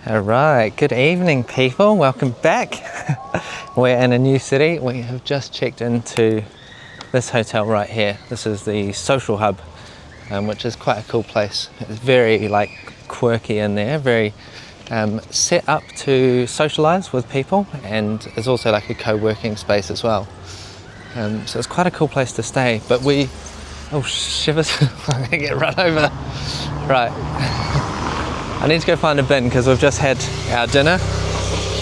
Alright, good evening people, welcome back. We're in a new city. We have just checked into this hotel right here. This is the social hub, which is quite a cool place. It's very quirky in there, very set up to socialise with people, and it's also like a co-working space as well. So it's quite a cool place to stay, but oh shivers, I'm gonna get run over. Right. I need to go find a bin because we've just had our dinner,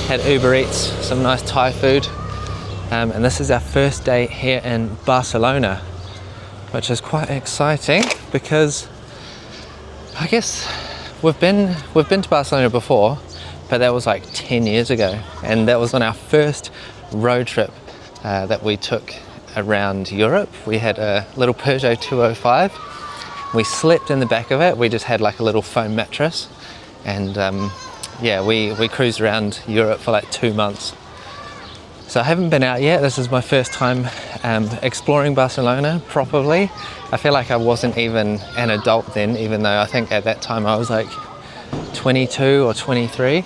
had Uber Eats, some nice Thai food, and this is our first day here in Barcelona, which is quite exciting because I guess we've been to Barcelona before, but that was like 10 years ago, and that was on our first road trip that we took around Europe. We had a little Peugeot 205. We slept in the back of it. We just had like a little foam mattress. And we cruised around Europe for like 2 months. So I haven't been out yet. This is my first time exploring Barcelona properly. I feel like I wasn't even an adult then, even though I think at that time I was like 22 or 23.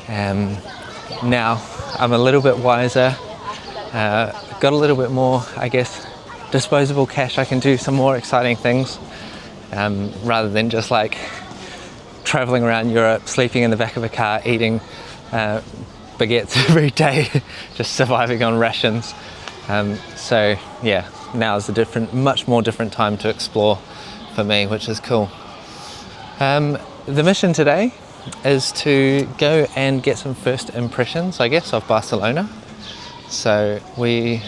Now I'm a little bit wiser, got a little bit more, I guess, disposable cash. I can do some more exciting things rather than just like traveling around Europe, sleeping in the back of a car, eating baguettes every day, just surviving on rations. So yeah, now is a much more different time to explore for me, which is cool. The mission today is to go and get some first impressions, I guess, of Barcelona. So we're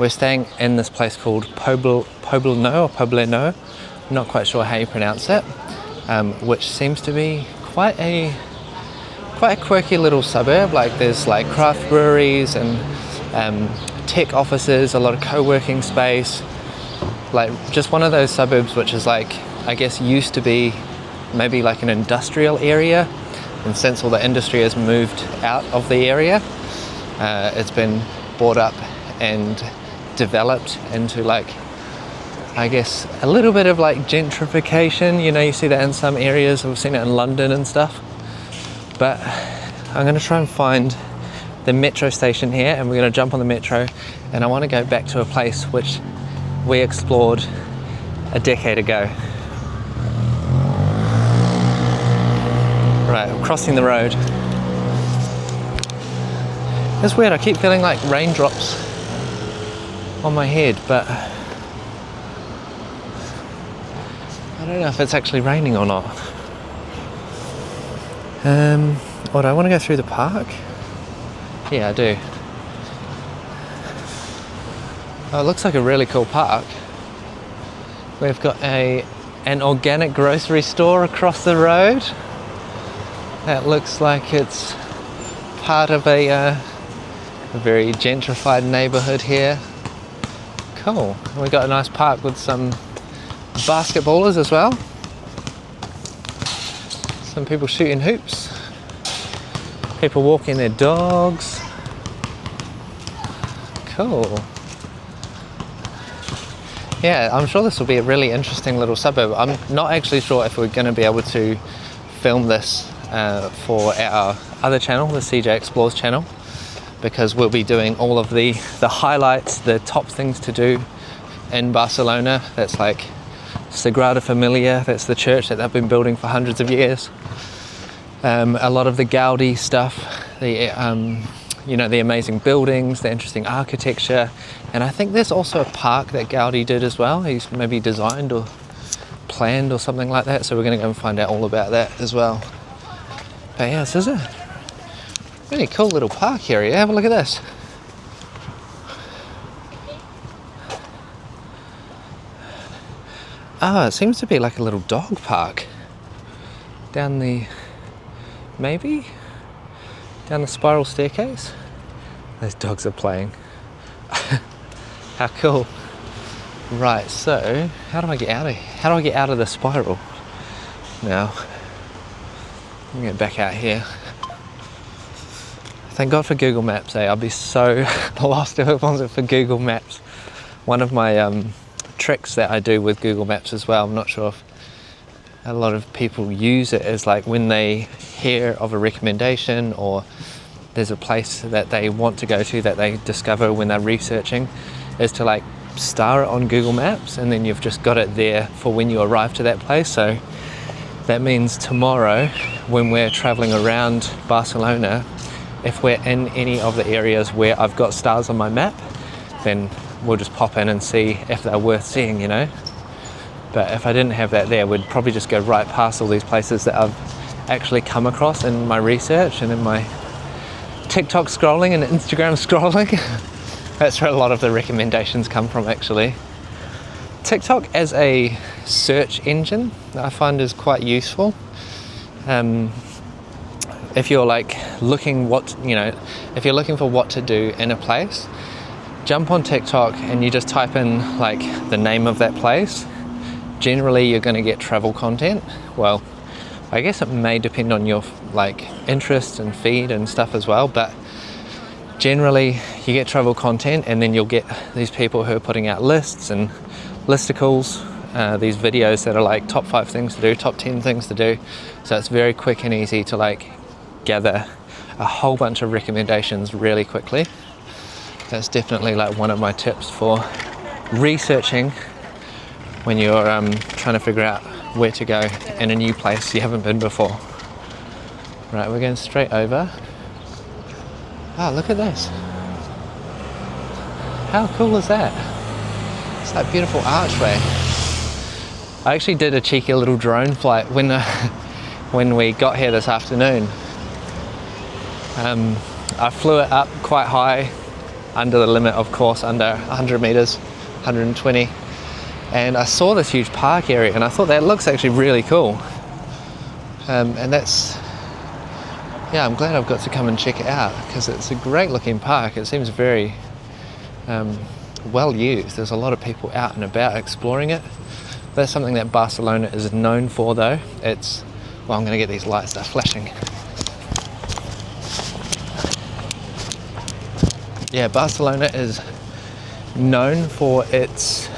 staying in this place called Pobleno, not quite sure how you pronounce it. Which seems to be quite a quirky little suburb. Like there's like craft breweries and tech offices, a lot of co-working space. Like just one of those suburbs which is like, I guess, used to be maybe like an industrial area, and since all the industry has moved out of the area, it's been bought up and developed into like, I guess, a little bit of like gentrification. You know, you see that in some areas. We've seen it in London and stuff. But I'm going to try and find the metro station here, and we're going to jump on the metro, and I want to go back to a place which we explored a decade ago. Right, I'm crossing the road. It's weird, I keep feeling like raindrops on my head, but I don't know if it's actually raining or not. Or do I want to go through the park? Yeah, I do. Oh, it looks like a really cool park. We've got an organic grocery store across the road. That looks like it's part of a very gentrified neighborhood here. Cool. We've got a nice park with some basketballers as well. Some people shooting hoops. People walking their dogs. Cool. Yeah, I'm sure this will be a really interesting little suburb. I'm not actually sure if we're going to be able to film this for our other channel, the CJ Explores channel, because we'll be doing all of the highlights, the top things to do in Barcelona. That's like Sagrada Familia, that's the church that they've been building for hundreds of years. A lot of the Gaudi stuff, the amazing buildings, the interesting architecture, and I think there's also a park that Gaudi did as well. He's maybe designed or planned or something like that, so we're going to go and find out all about that as well. But yeah, this is a really cool little park area. Have a look at this. Oh, it seems to be like a little dog park down the spiral staircase. Those dogs are playing. How cool. Right, so how do I get out of the spiral now? Let me get back out here. Thank God for Google Maps, I'll be so lost if it wasn't for Google Maps. One of my tricks that I do with Google Maps as well, I'm not sure if a lot of people use it as like when they hear of a recommendation or there's a place that they want to go to that they discover when they're researching, is to like star it on Google Maps, and then you've just got it there for when you arrive to that place. So that means tomorrow when we're traveling around Barcelona, if we're in any of the areas where I've got stars on my map, then we'll just pop in and see if they're worth seeing, you know. But if I didn't have that there, we'd probably just go right past all these places that I've actually come across in my research and in my TikTok scrolling and Instagram scrolling. That's where a lot of the recommendations come from, actually. TikTok as a search engine I find is quite useful. If you're like looking if you're looking for what to do in a place, jump on TikTok and you just type in like the name of that place. Generally you're going to get travel content. Well, I guess it may depend on your like interest and feed and stuff as well, but generally you get travel content, and then you'll get these people who are putting out lists and listicles, these videos that are like top 5 things to do, top 10 things to do. So it's very quick and easy to like gather a whole bunch of recommendations really quickly. That's definitely like one of my tips for researching when you're trying to figure out where to go in a new place you haven't been before. Right, we're going straight over. Oh, look at this. How cool is that? It's that beautiful archway. I actually did a cheeky little drone flight when we got here this afternoon. I flew it up quite high, under the limit of course, under 100 meters, 120. And I saw this huge park area and I thought that looks actually really cool. And that's, yeah, I'm glad I've got to come and check it out, because it's a great looking park. It seems very well used. There's a lot of people out and about exploring it. That's something that Barcelona is known for though. It's, well, I'm going to get these lights, they're flashing. Yeah, Barcelona is known for its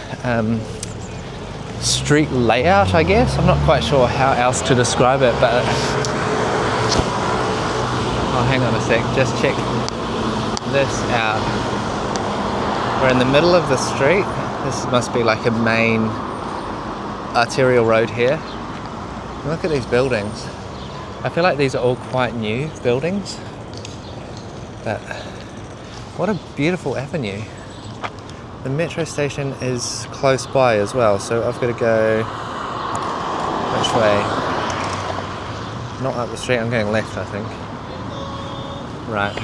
street layout, I guess. I'm not quite sure how else to describe it, but oh, hang on a sec, just check this out. We're in the middle of the street. This must be like a main arterial road here. Look at these buildings. I feel like these are all quite new buildings, but what a beautiful avenue. The metro station is close by as well, so I've got to go which way? Not up the street, I'm going left, I think. Right.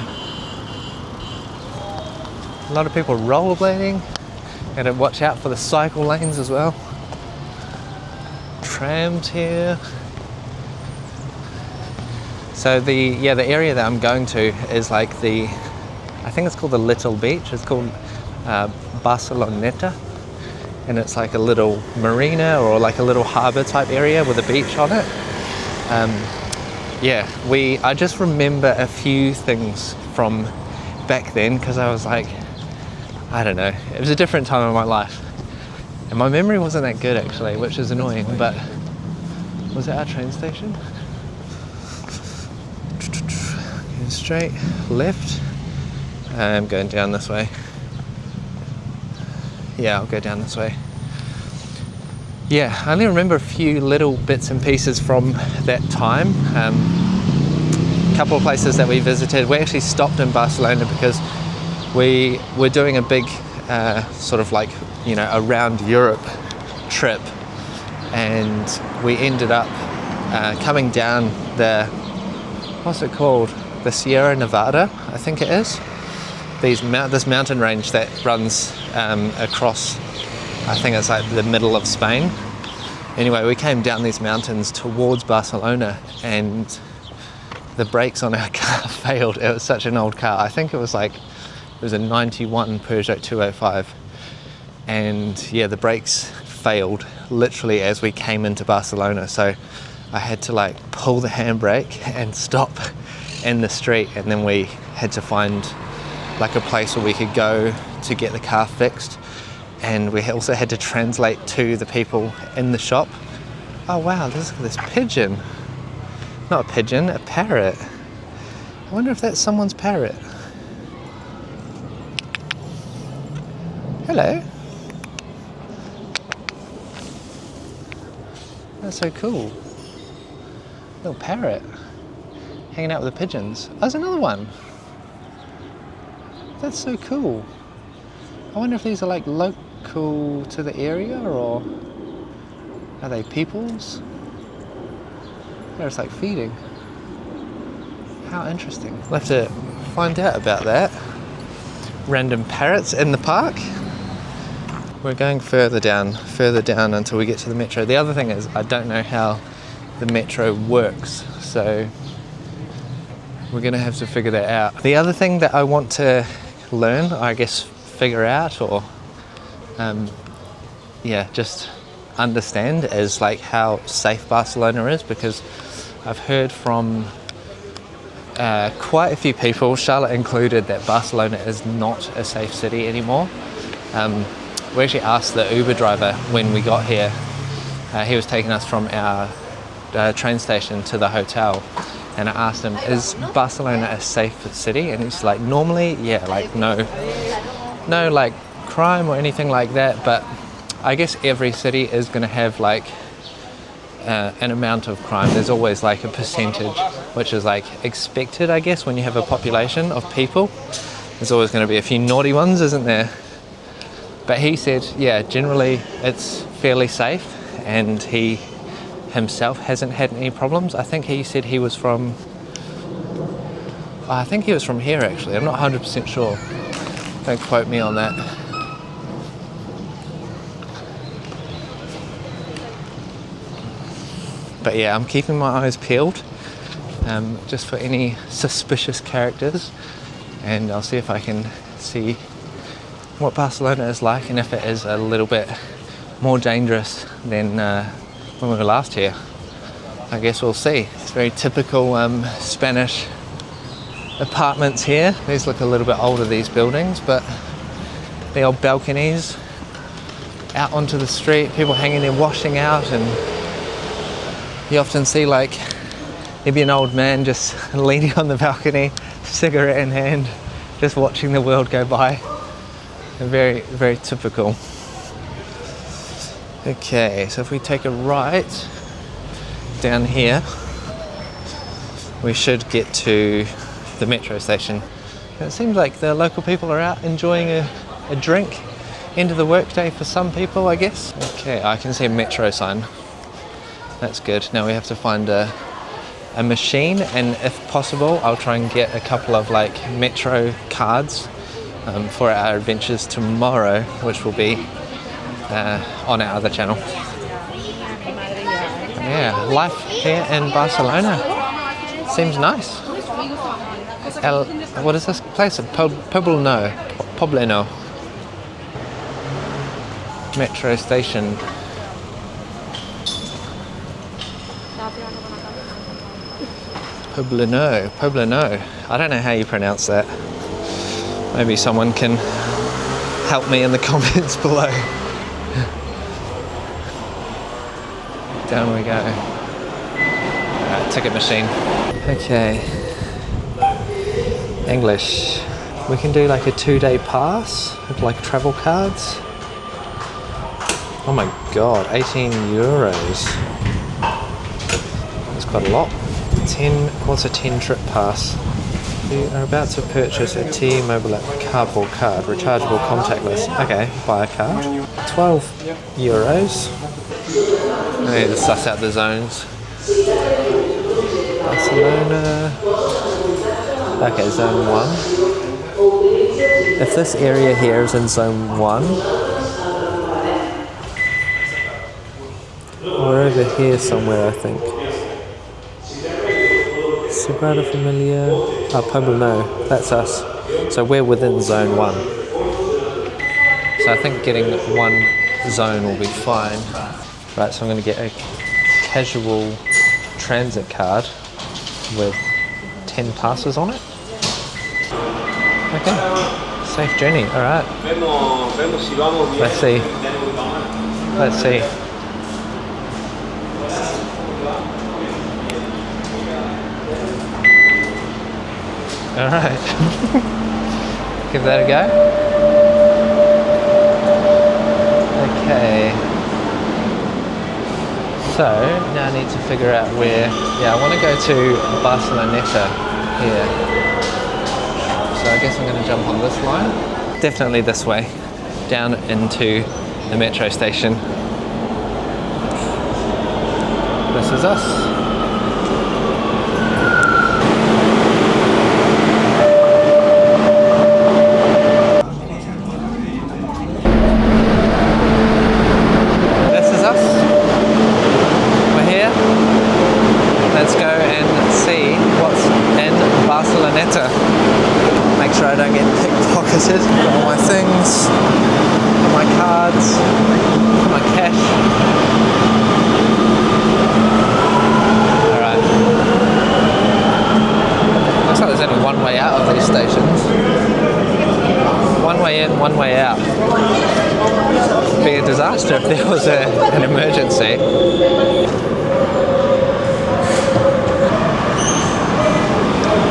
A lot of people rollerblading. Gotta watch out for the cycle lanes as well. Trams here. So the area that I'm going to is like I think it's called the Little Beach. It's called Barceloneta, and it's like a little marina or like a little harbour type area with a beach on it. I just remember a few things from back then, because I was like, I don't know, it was a different time in my life and my memory wasn't that good actually, which is annoying. But was it our train station? Going straight left. I'm going down this way. Yeah, I'll go down this way. Yeah, I only remember a few little bits and pieces from that time. A couple of places that we visited. We actually stopped in Barcelona because we were doing a big sort of like, around Europe trip, and we ended up coming down what's it called? The Sierra Nevada, I think it is. This mountain range that runs across, I think it's like the middle of Spain. Anyway, we came down these mountains towards Barcelona, and the brakes on our car failed. It was such an old car. I think it was a 91 Peugeot 205. And yeah, the brakes failed literally as we came into Barcelona. So I had to pull the handbrake and stop in the street, and then we had to find a place where we could go to get the car fixed. And we also had to translate to the people in the shop Oh wow, look at this pigeon. Not a pigeon, a parrot. I wonder if that's someone's parrot. Hello. That's so cool. Little parrot hanging out with the pigeons. Oh, there's another one. That's so cool. I wonder if these are like local to the area, or are they people's? They're just like feeding. How interesting. We'll have to find out about that. Random parrots in the park. We're going further down until we get to the metro. The other thing is I don't know how the metro works, so we're gonna have to figure that out. The other thing that I want to learn, I guess figure out, or just understand, is like how safe Barcelona is, because I've heard from quite a few people, Charlotte included, that Barcelona is not a safe city anymore. We actually asked the Uber driver when we got here. He was taking us from our train station to the hotel, and I asked him, is Barcelona a safe city? And he's like, normally, yeah, like no like crime or anything like that, but I guess every city is going to have like an amount of crime. There's always like a percentage, which is like expected, I guess, when you have a population of people. There's always going to be a few naughty ones, isn't there? But he said, yeah, generally it's fairly safe, and he himself hasn't had any problems. I think he said he was from here actually. I'm not 100% sure. Don't quote me on that. But yeah, I'm keeping my eyes peeled just for any suspicious characters, and I'll see if I can see what Barcelona is like, and if it is a little bit more dangerous than when we were last here. I guess we'll see. It's very typical Spanish apartments here. These look a little bit older, these buildings, but the old balconies out onto the street, people hanging there washing out, and you often see like maybe an old man just leaning on the balcony, cigarette in hand, just watching the world go by. Very, very typical. Okay, so if we take a right down here, we should get to the metro station. And it seems like the local people are out enjoying a drink. End of the workday for some people, I guess. Okay, I can see a metro sign. That's good. Now we have to find a machine, and if possible, I'll try and get a couple of like metro cards for our adventures tomorrow, which will be on our other channel. Yeah, life here in Barcelona seems nice. What is this place? Pobleno. Metro station. Pobleno. I don't know how you pronounce that. Maybe someone can help me in the comments below. Down we go. Alright, ticket machine. Okay. English. We can do like a 2-day pass with like travel cards. Oh my god, 18 euros. That's quite a lot. What's a 10 trip pass? We are about to purchase a T-Mobile cardboard card, rechargeable contactless. Okay, buy a card. 12 euros. I need to suss out the zones. Barcelona. Okay, zone 1. If this area here is in zone 1, we're over here somewhere, I think. Sagrada Familia. Oh, Pobleno. That's us. So we're within zone 1. So I think getting one zone will be fine. Right, so I'm going to get a casual transit card with 10 passes on it. Okay, safe journey, alright. Let's see. All right. Give that a go. Okay. So now I need to figure out where. Yeah, I want to go to Barceloneta here. So I guess I'm going to jump on this line. Definitely this way, down into the metro station. This is us. Barceloneta. Make sure I don't get pickpocketed. Got all my things, my cards, my cash. Alright. Looks like there's only one way out of these stations. One way in, one way out. It'd be a disaster if there was an emergency.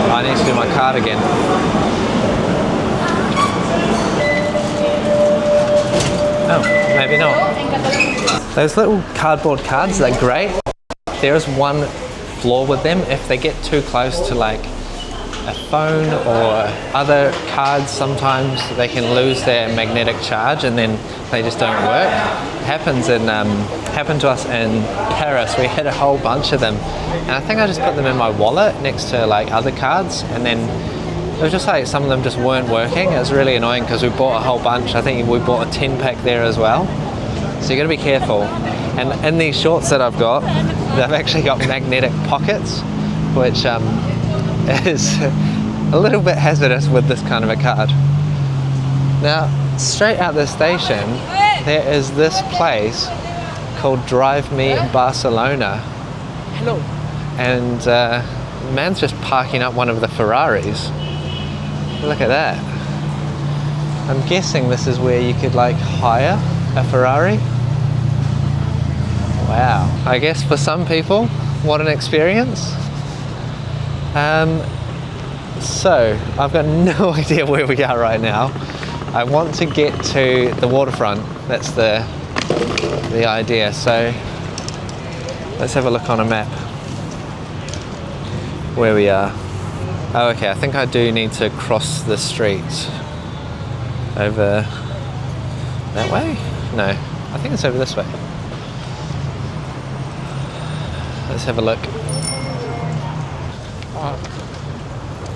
I need to do my card again. Oh, maybe not. Those little cardboard cards, they're great. There is one flaw with them. If they get too close to like a phone or other cards, sometimes they can lose their magnetic charge and then they just don't work. It happened to us in Paris. We had a whole bunch of them, and I think I just put them in my wallet next to like other cards, and then it was just like some of them just weren't working. It was really annoying because we bought a whole bunch. I think we bought a 10 pack there as well. So you got to be careful. And in these shorts that I've got, they've actually got magnetic pockets, which is a little bit hazardous with this kind of a card. Now, straight out the station, there is this place called Drive Me Barcelona. Hello. And man's just parking up one of the Ferraris. Look at that. I'm guessing this is where you could like hire a Ferrari. Wow. I guess for some people, what an experience. So I've got no idea where we are right now. I want to get to the waterfront. That's the idea. So let's have a look on a map where we are. Oh, okay. I think I do need to cross the street over that way. No, I think it's over this way. Let's have a look.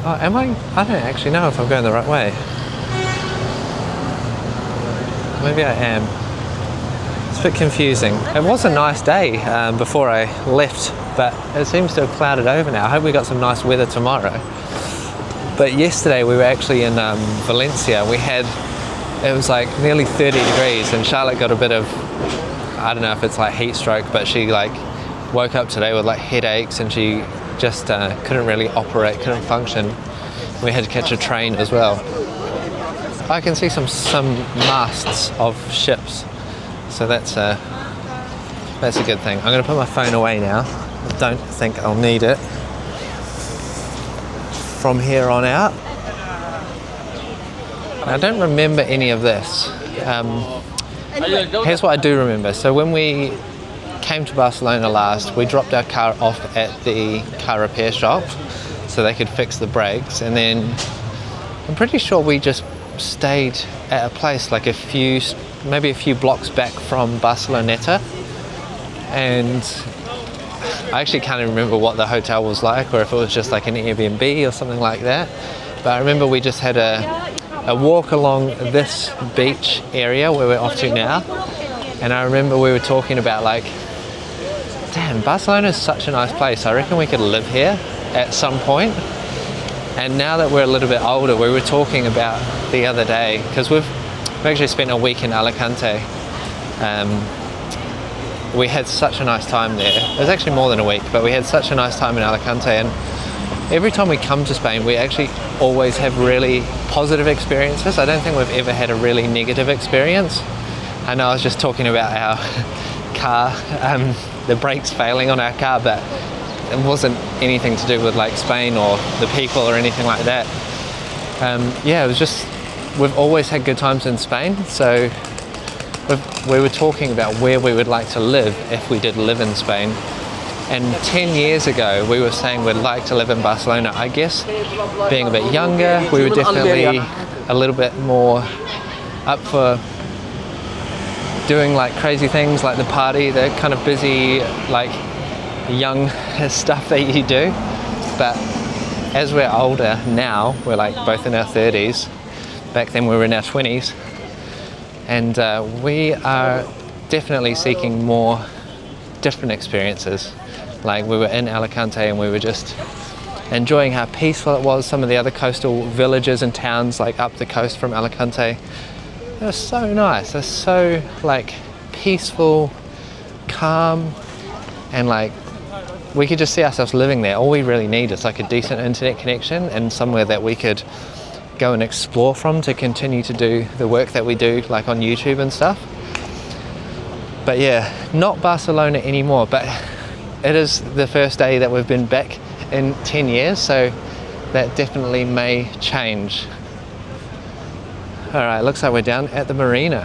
Oh, am I? I don't actually know if I'm going the right way. Maybe I am. It's a bit confusing. It was a nice day before I left, but it seems to have clouded over now. I hope we got some nice weather tomorrow. But yesterday we were actually in Valencia. It was like nearly 30 degrees, and Charlotte got a bit of, I don't know if it's like heat stroke, but she like woke up today with like headaches, and she just couldn't really operate, couldn't function. We had to catch a train as well. I can see some masts of ships, so that's a good thing. I'm going to put my phone away now. I don't think I'll need it from here on out. I don't remember any of this. Here's what I do remember. So when we came to Barcelona last, we dropped our car off at the car repair shop so they could fix the brakes, and then I'm pretty sure we just stayed at a place like maybe a few blocks back from Barceloneta, and I actually can't even remember what the hotel was like, or if it was just like an Airbnb or something like that. But I remember we just had a walk along this beach area where we're off to now, and I remember we were talking about like, damn, Barcelona is such a nice place. I reckon we could live here at some point. And now that we're a little bit older, we were talking about the other day, because we've actually spent a week in Alicante. We had such a nice time there. It was actually more than a week, but we had such a nice time in Alicante, and every time we come to Spain, we actually always have really positive experiences. I don't think we've ever had a really negative experience. I know I was just talking about our car, the brakes failing on our car, but it wasn't anything to do with like Spain or the people or anything like that. yeah, it was just, we've always had good times in Spain, so we were talking about where we would like to live if we did live in Spain. And 10 years ago, we were saying we'd like to live in Barcelona. I guess being a bit younger, we were definitely a little bit more up for doing like crazy things like the party, the kind of busy, like young stuff that you do. But as we're older now, we're like both in our 30s. Back then we were in our 20s. And we are definitely seeking more different experiences. Like we were in Alicante and we were just enjoying how peaceful it was. Some of the other coastal villages and towns like up the coast from Alicante, it was so nice. They're so like peaceful, calm, and like we could just see ourselves living there. All we really need is like a decent internet connection and somewhere that we could go and explore from to continue to do the work that we do like on YouTube and stuff. But yeah, not Barcelona anymore, but it is the first day that we've been back in 10 years, so that definitely may change. All right, looks like we're down at the marina.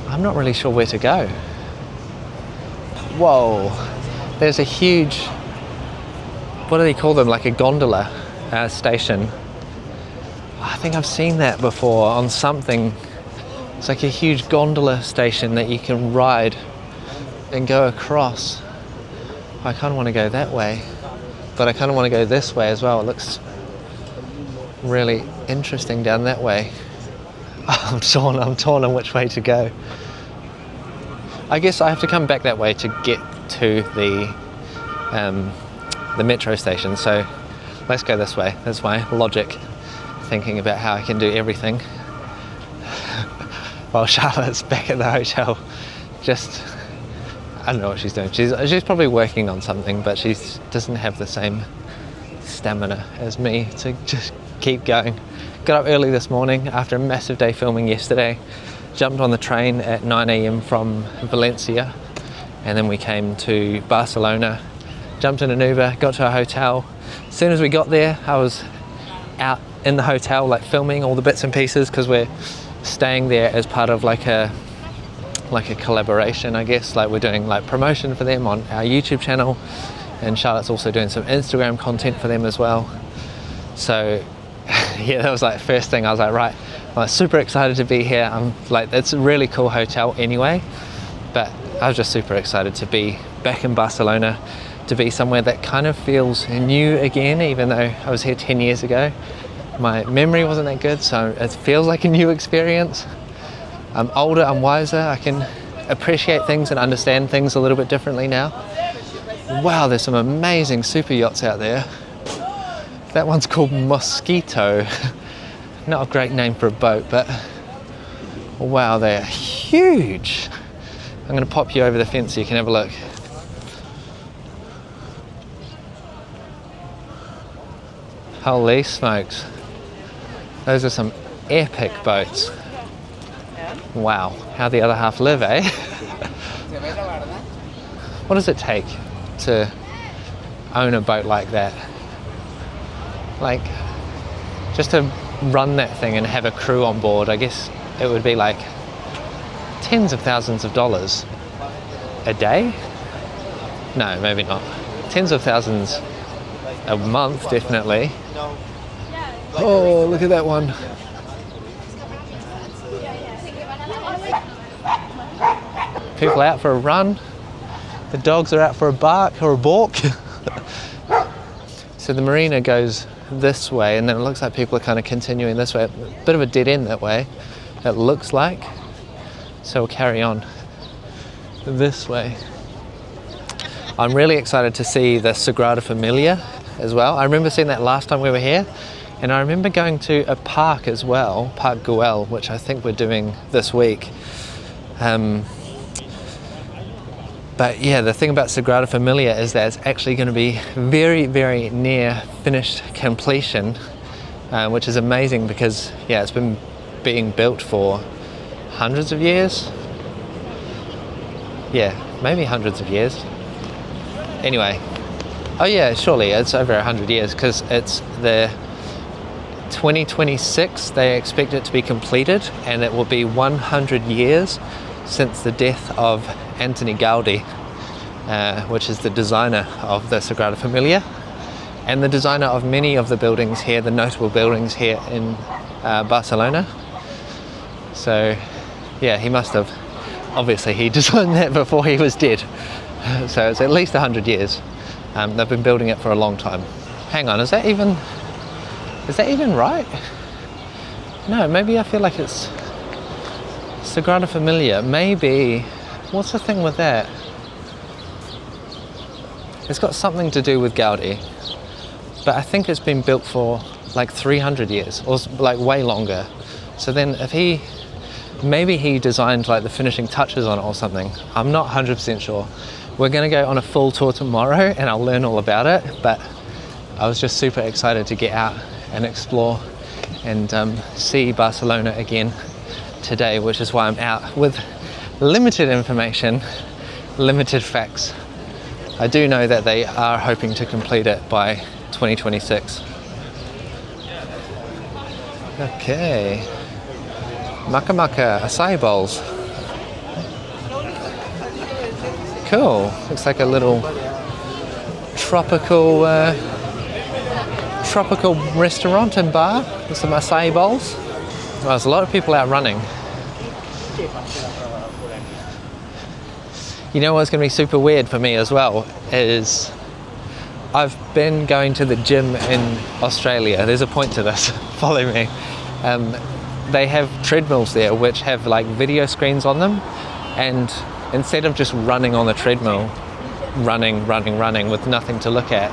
I'm not really sure where to go. Whoa, there's a huge, what do they call them, like a gondola station. I think I've seen that before on something. It's like a huge gondola station that you can ride and go across. I kind of want to go that way, but I kind of want to go this way as well. It looks really interesting down that way. I'm torn on which way to go. I guess I have to come back that way to get to the metro station, so let's go this way. That's my logic, thinking about how I can do everything. While Charlotte's back at the hotel, just, I don't know what she's doing. She's probably working on something, but she doesn't have the same stamina as me to just keep going. Got up early this morning after a massive day filming yesterday, jumped on the train at 9 a.m. from Valencia, and then we came to Barcelona, jumped in an Uber, got to our hotel. As soon as we got there, I was out in the hotel like filming all the bits and pieces, because we're staying there as part of like a collaboration, I guess. Like we're doing like promotion for them on our YouTube channel, and Charlotte's also doing some Instagram content for them as well. So yeah, that was like first thing. I was like, right, I'm like super excited to be here. I'm like, it's a really cool hotel anyway, but I was just super excited to be back in Barcelona, to be somewhere that kind of feels new again, even though I was here 10 years ago. My memory wasn't that good, so it feels like a new experience. I'm older, I'm wiser, I can appreciate things and understand things a little bit differently now. Wow, there's some amazing super yachts out there. That one's called Mosquito. Not a great name for a boat, but wow, they're huge. I'm gonna pop you over the fence so you can have a look. Holy smokes. Those are some epic boats. Wow, how the other half live, eh? What does it take to own a boat like that? Like, just to run that thing and have a crew on board, I guess it would be like tens of thousands of dollars a day? No, maybe not. Tens of thousands a month, definitely. Oh, look at that one. People out for a run. The dogs are out for a bark or a balk. So the marina goes this way, and then it looks like people are kind of continuing this way. A bit of a dead end that way, it looks like. So we'll carry on this way. I'm really excited to see the Sagrada Familia as well. I remember seeing that last time we were here, and I remember going to a park as well, Park Güell, which I think we're doing this week. But yeah, the thing about Sagrada Familia is that it's actually going to be very, very near finished completion, which is amazing because yeah, it's been being built for hundreds of years. Yeah, maybe hundreds of years. Anyway, oh yeah, surely it's over 100 years because it's the 2026 they expect it to be completed, and it will be 100 years since the death of Antoni Gaudi, which is the designer of the Sagrada Familia and the designer of many of the buildings here, the notable buildings here in Barcelona. So yeah, he must have, obviously he designed that before he was dead. So it's at least 100 years. They've been building it for a long time. Hang on, is that even right? No, maybe I feel like it's Sagrada Familia. Maybe, what's the thing with that? It's got something to do with Gaudi, but I think it's been built for like 300 years or like way longer. So then maybe he designed like the finishing touches on it or something. I'm not 100% sure. We're gonna go on a full tour tomorrow and I'll learn all about it, but I was just super excited to get out and explore and see Barcelona again today, which is why I'm out with limited information, limited facts. I do know that they are hoping to complete it by 2026. Okay. Maka maka, acai bowls. Cool. Looks like a little tropical restaurant and bar with some acai bowls. Well, there's a lot of people out running. You know what's going to be super weird for me as well is I've been going to the gym in Australia. There's a point to this. Follow me. They have treadmills there which have like video screens on them, and instead of just running on the treadmill, running with nothing to look at,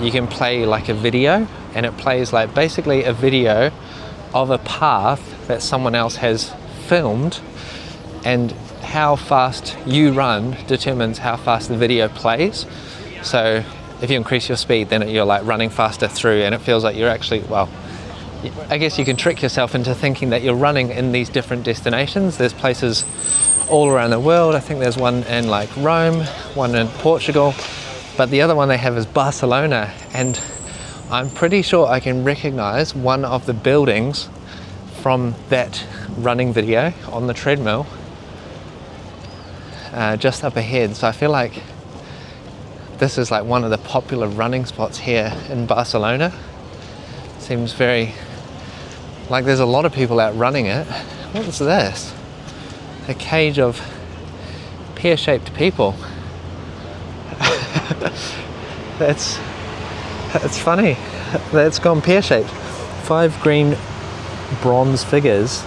you can play like a video, and it plays like basically a video of a path that someone else has filmed, and how fast you run determines how fast the video plays. So if you increase your speed, then you're like running faster through, and it feels like you're actually, well, I guess you can trick yourself into thinking that you're running in these different destinations. There's places all around the world. I think there's one in like Rome, one in Portugal, but the other one they have is Barcelona, and I'm pretty sure I can recognize one of the buildings from that running video on the treadmill just up ahead. So I feel like this is like one of the popular running spots here in Barcelona. Seems very like there's a lot of people out running it. What is this? A cage of pear-shaped people. That's funny. That's gone pear-shaped. 5 green bronze figures,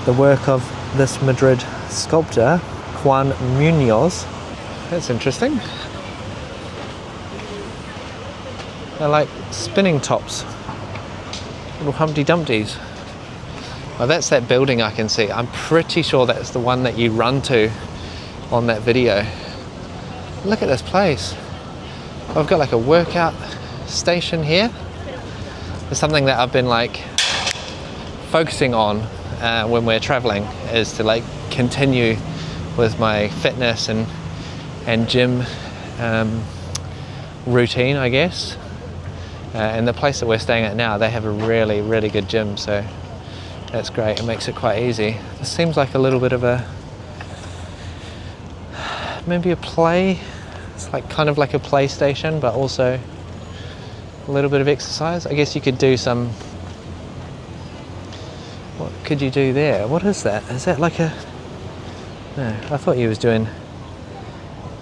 the work of this Madrid sculptor Juan Munoz. That's interesting. They're like spinning tops, little Humpty Dumptys. Oh, that's that building I can see. I'm pretty sure that's the one that you run to on that video. Look at this place. I've got like a workout station here. It's something that I've been like focusing on when we're traveling, is to like continue with my fitness and gym routine, I guess. And the place that we're staying at now, they have a really, really good gym, so that's great. It makes it quite easy. This seems like a little bit of maybe a play. It's like kind of like a PlayStation, but also a little bit of exercise. I guess you could do some, what could you do there? What is that? Is that like a, no, I thought he was doing,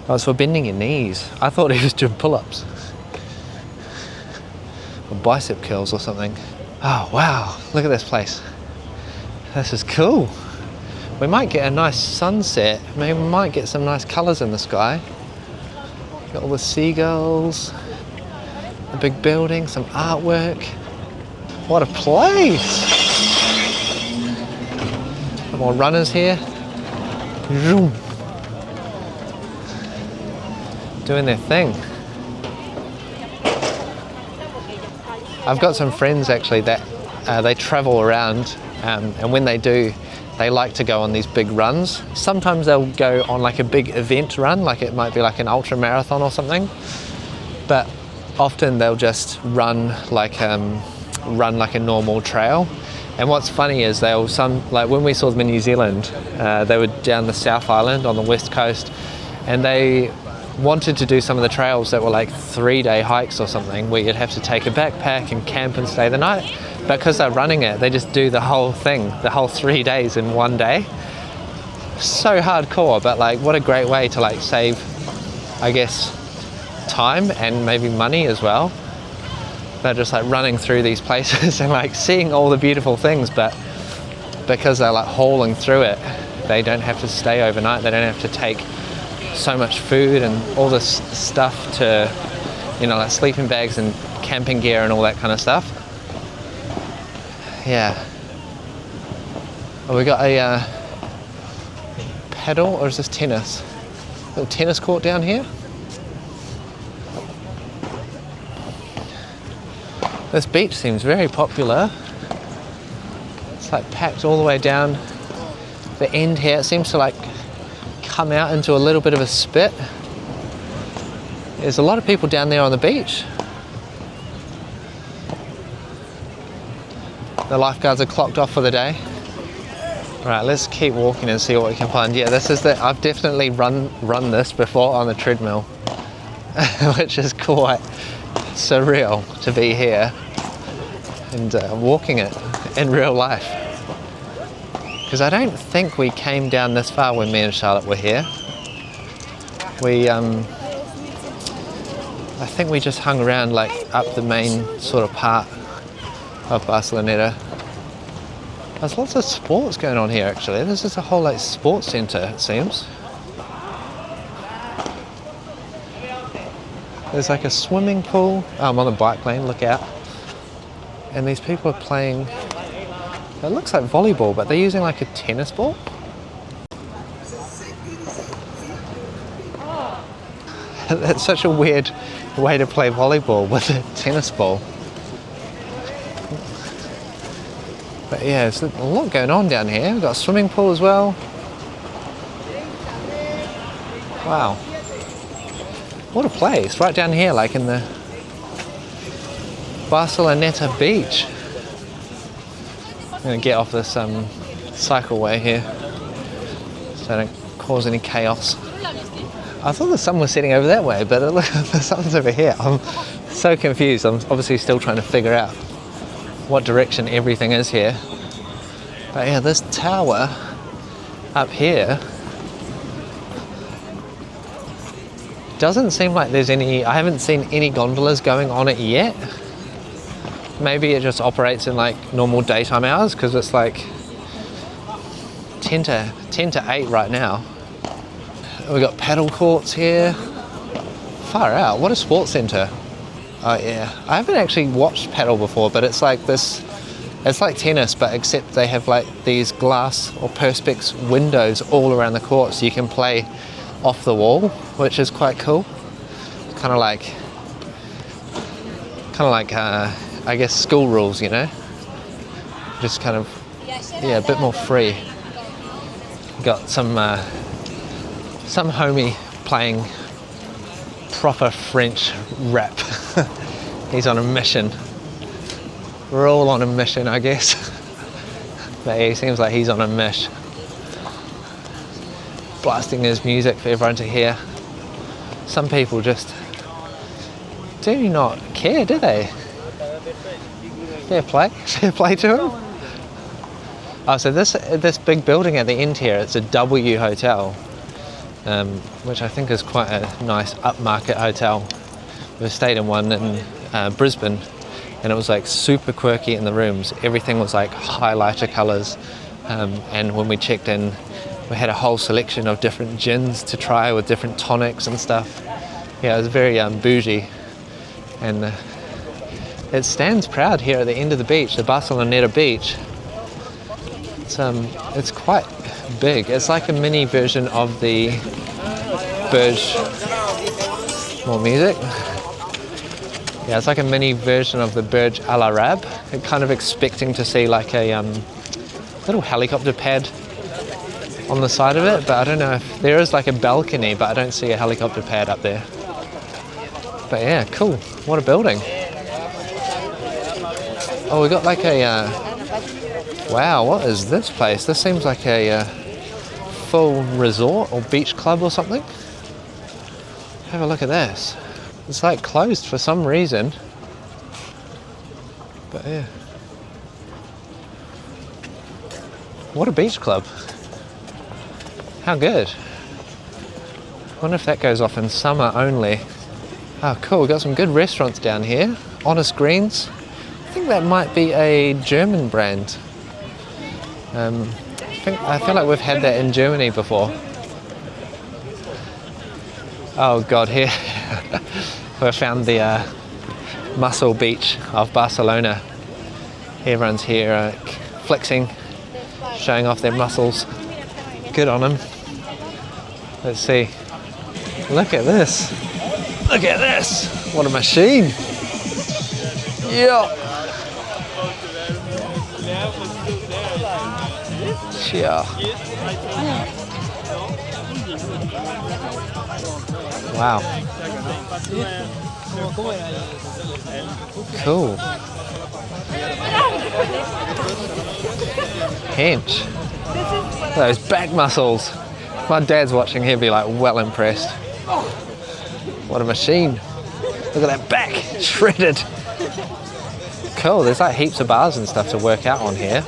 oh, it's for bending your knees. I thought he was doing pull-ups. Or bicep curls or something. Oh wow, look at this place. This is cool. We might get a nice sunset. Maybe we might get some nice colours in the sky. Got all the seagulls, a big building, some artwork. What a place! Some more runners here. Zoom. Doing their thing. I've got some friends actually that they travel around, and when they do, they like to go on these big runs. Sometimes they'll go on like a big event run, like it might be like an ultra marathon or something, but often they'll just run like run like a normal trail. And what's funny is like when we saw them in New Zealand, they were down the South Island on the west coast, and they wanted to do some of the trails that were like 3-day hikes or something, where you'd have to take a backpack and camp and stay the night. But because they're running it, they just do the whole thing, the whole 3 days in one day. So hardcore, but like what a great way to like save, I guess, time and maybe money as well. They're just like running through these places and like seeing all the beautiful things, but because they're like hauling through it, they don't have to stay overnight. They don't have to take so much food and all this stuff to, you know, like sleeping bags and camping gear and all that kind of stuff. Yeah. Oh, we got a paddle, or is this tennis? Little tennis court down here. This beach seems very popular. It's like packed all the way down the end here. It seems to like come out into a little bit of a spit. There's a lot of people down there on the beach. The lifeguards are clocked off for the day. Right, let's keep walking and see what we can find. Yeah, this is I've definitely run this before on the treadmill, which is quite surreal to be here and walking it in real life, because I don't think we came down this far when me and Charlotte were here. I think we just hung around like up the main sort of part of Barceloneta. There's lots of sports going on here actually. This is a whole like sports centre, it seems. There's like a swimming pool. I'm on the bike lane, look out. And these people are playing, it looks like volleyball, but they're using like a tennis ball. That's such a weird way to play volleyball with a tennis ball. But yeah, there's a lot going on down here. We've got a swimming pool as well. Wow. What a place, right down here, like in the Barceloneta beach. I'm going to get off this cycleway here so I don't cause any chaos. I thought the sun was setting over that way, but look, the sun's over here. I'm so confused. I'm obviously still trying to figure out what direction everything is here. But yeah, this tower up here doesn't seem like there's any, I haven't seen any gondolas going on it yet. Maybe it just operates in like normal daytime hours, because it's like 10 to 8 right now. We've got paddle courts here. Far out, what a sports centre. Oh yeah, I haven't actually watched paddle before, but it's like this, it's like tennis, but except they have like these glass or perspex windows all around the court, so you can play off the wall, which is quite cool. Kind of like I guess school rules, you know, just kind of, yeah, a bit more free. Got some homie playing proper French rap. He's on a mission. We're all on a mission, I guess. But he seems like he's on a mish. Blasting his music for everyone to hear. Some people just do not care, do they? Fair play to him. Oh, so this big building at the end here, it's a W hotel, which I think is quite a nice upmarket hotel. We stayed in one in Brisbane, and it was like super quirky in the rooms. Everything was like highlighter colours, and when we checked in, we had a whole selection of different gins to try with different tonics and stuff. Yeah, it was very bougie, and it stands proud here at the end of the beach, the Barceloneta beach. It's quite big. It's like a mini version of the Burj. More music. Yeah, it's like a mini version of the Burj Al Arab. I'm kind of expecting to see like a little helicopter pad on the side of it, but I don't know if there is like a balcony, but I don't see a helicopter pad up there. But yeah, cool. What a building. Oh, we got like a, wow, what is this place? This seems like a full resort or beach club or something. Have a look at this. It's like closed for some reason. But yeah. What a beach club. How good. I wonder if that goes off in summer only. Oh cool, we've got some good restaurants down here. Honest Greens. I think that might be a German brand. I feel like we've had that in Germany before. Oh god, here we found the mussel beach of Barcelona. Everyone's here flexing, showing off their muscles. Good on them. Let's see. Look at this. Look at this. What a machine. Yeah. Yeah. Wow. Cool. Hench. Those back muscles. If my dad's watching, he'll be like well impressed. What a machine. Look at that back, shredded. Cool, there's like heaps of bars and stuff to work out on here.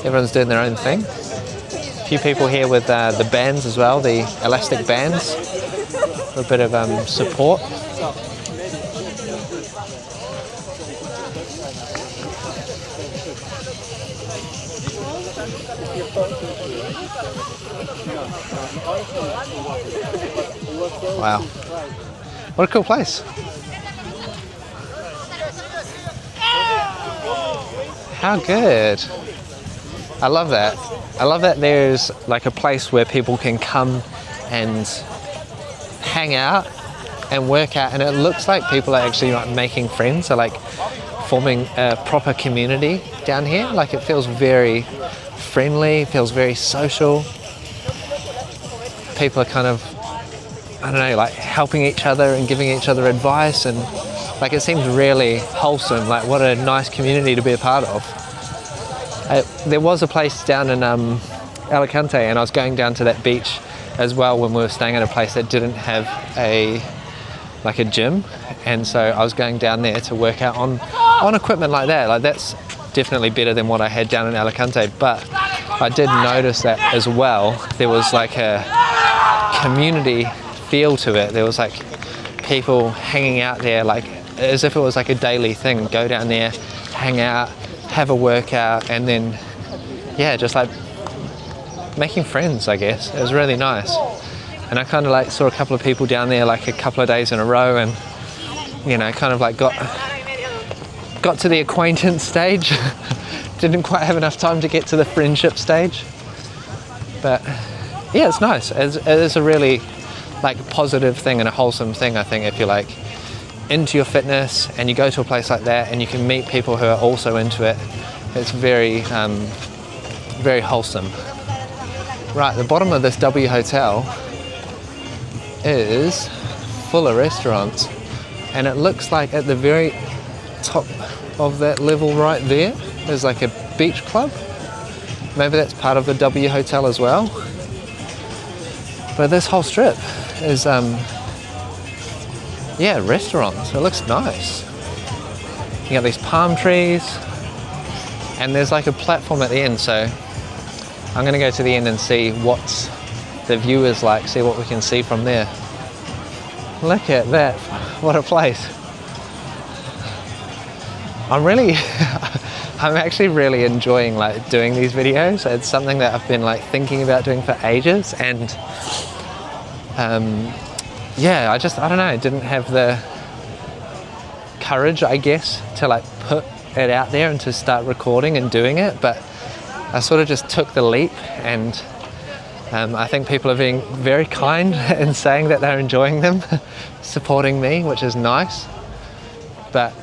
Everyone's doing their own thing. A few people here with the bands as well, the elastic bands. For a bit of support. Wow. What a cool place. How good. I love that. I love that there's like a place where people can come and hang out and work out, and it looks like people are actually like making friends, so like forming a proper community down here. Like it feels very friendly, feels very social. People are kind of, I don't know, like helping each other and giving each other advice, and like it seems really wholesome. Like what a nice community to be a part of. There was a place down in Alicante, and I was going down to that beach as well when we were staying at a place that didn't have a gym, and so I was going down there to work out on equipment like that. Like that's definitely better than what I had down in Alicante, but I did notice that as well. There was like a community feel to it. There was like people hanging out there, like as if it was like a daily thing. Go down there, hang out, have a workout, and then yeah, just like making friends, I guess. It was really nice. And I kind of like saw a couple of people down there like a couple of days in a row, and you know, kind of like got to the acquaintance stage. Didn't quite have enough time to get to the friendship stage, but yeah, it's nice. It is a really like positive thing and a wholesome thing, I think, if you're like into your fitness and you go to a place like that and you can meet people who are also into it. It's very very wholesome. Right, the bottom of this W hotel is full of restaurants, and it looks like at the very top of that level right there is like a beach club. Maybe that's part of the W hotel as well. But this whole strip is yeah, restaurants. It looks nice. You got these palm trees, and there's like a platform at the end, so I'm gonna go to the end and see what the view is like, see what we can see from there. Look at that, what a place. I'm actually really enjoying like doing these videos. It's something that I've been like thinking about doing for ages, and yeah, I don't know, didn't have the courage, I guess, to like put it out there and to start recording and doing it, but I sort of just took the leap, and I think people are being very kind in saying that they're enjoying them, supporting me, which is nice. But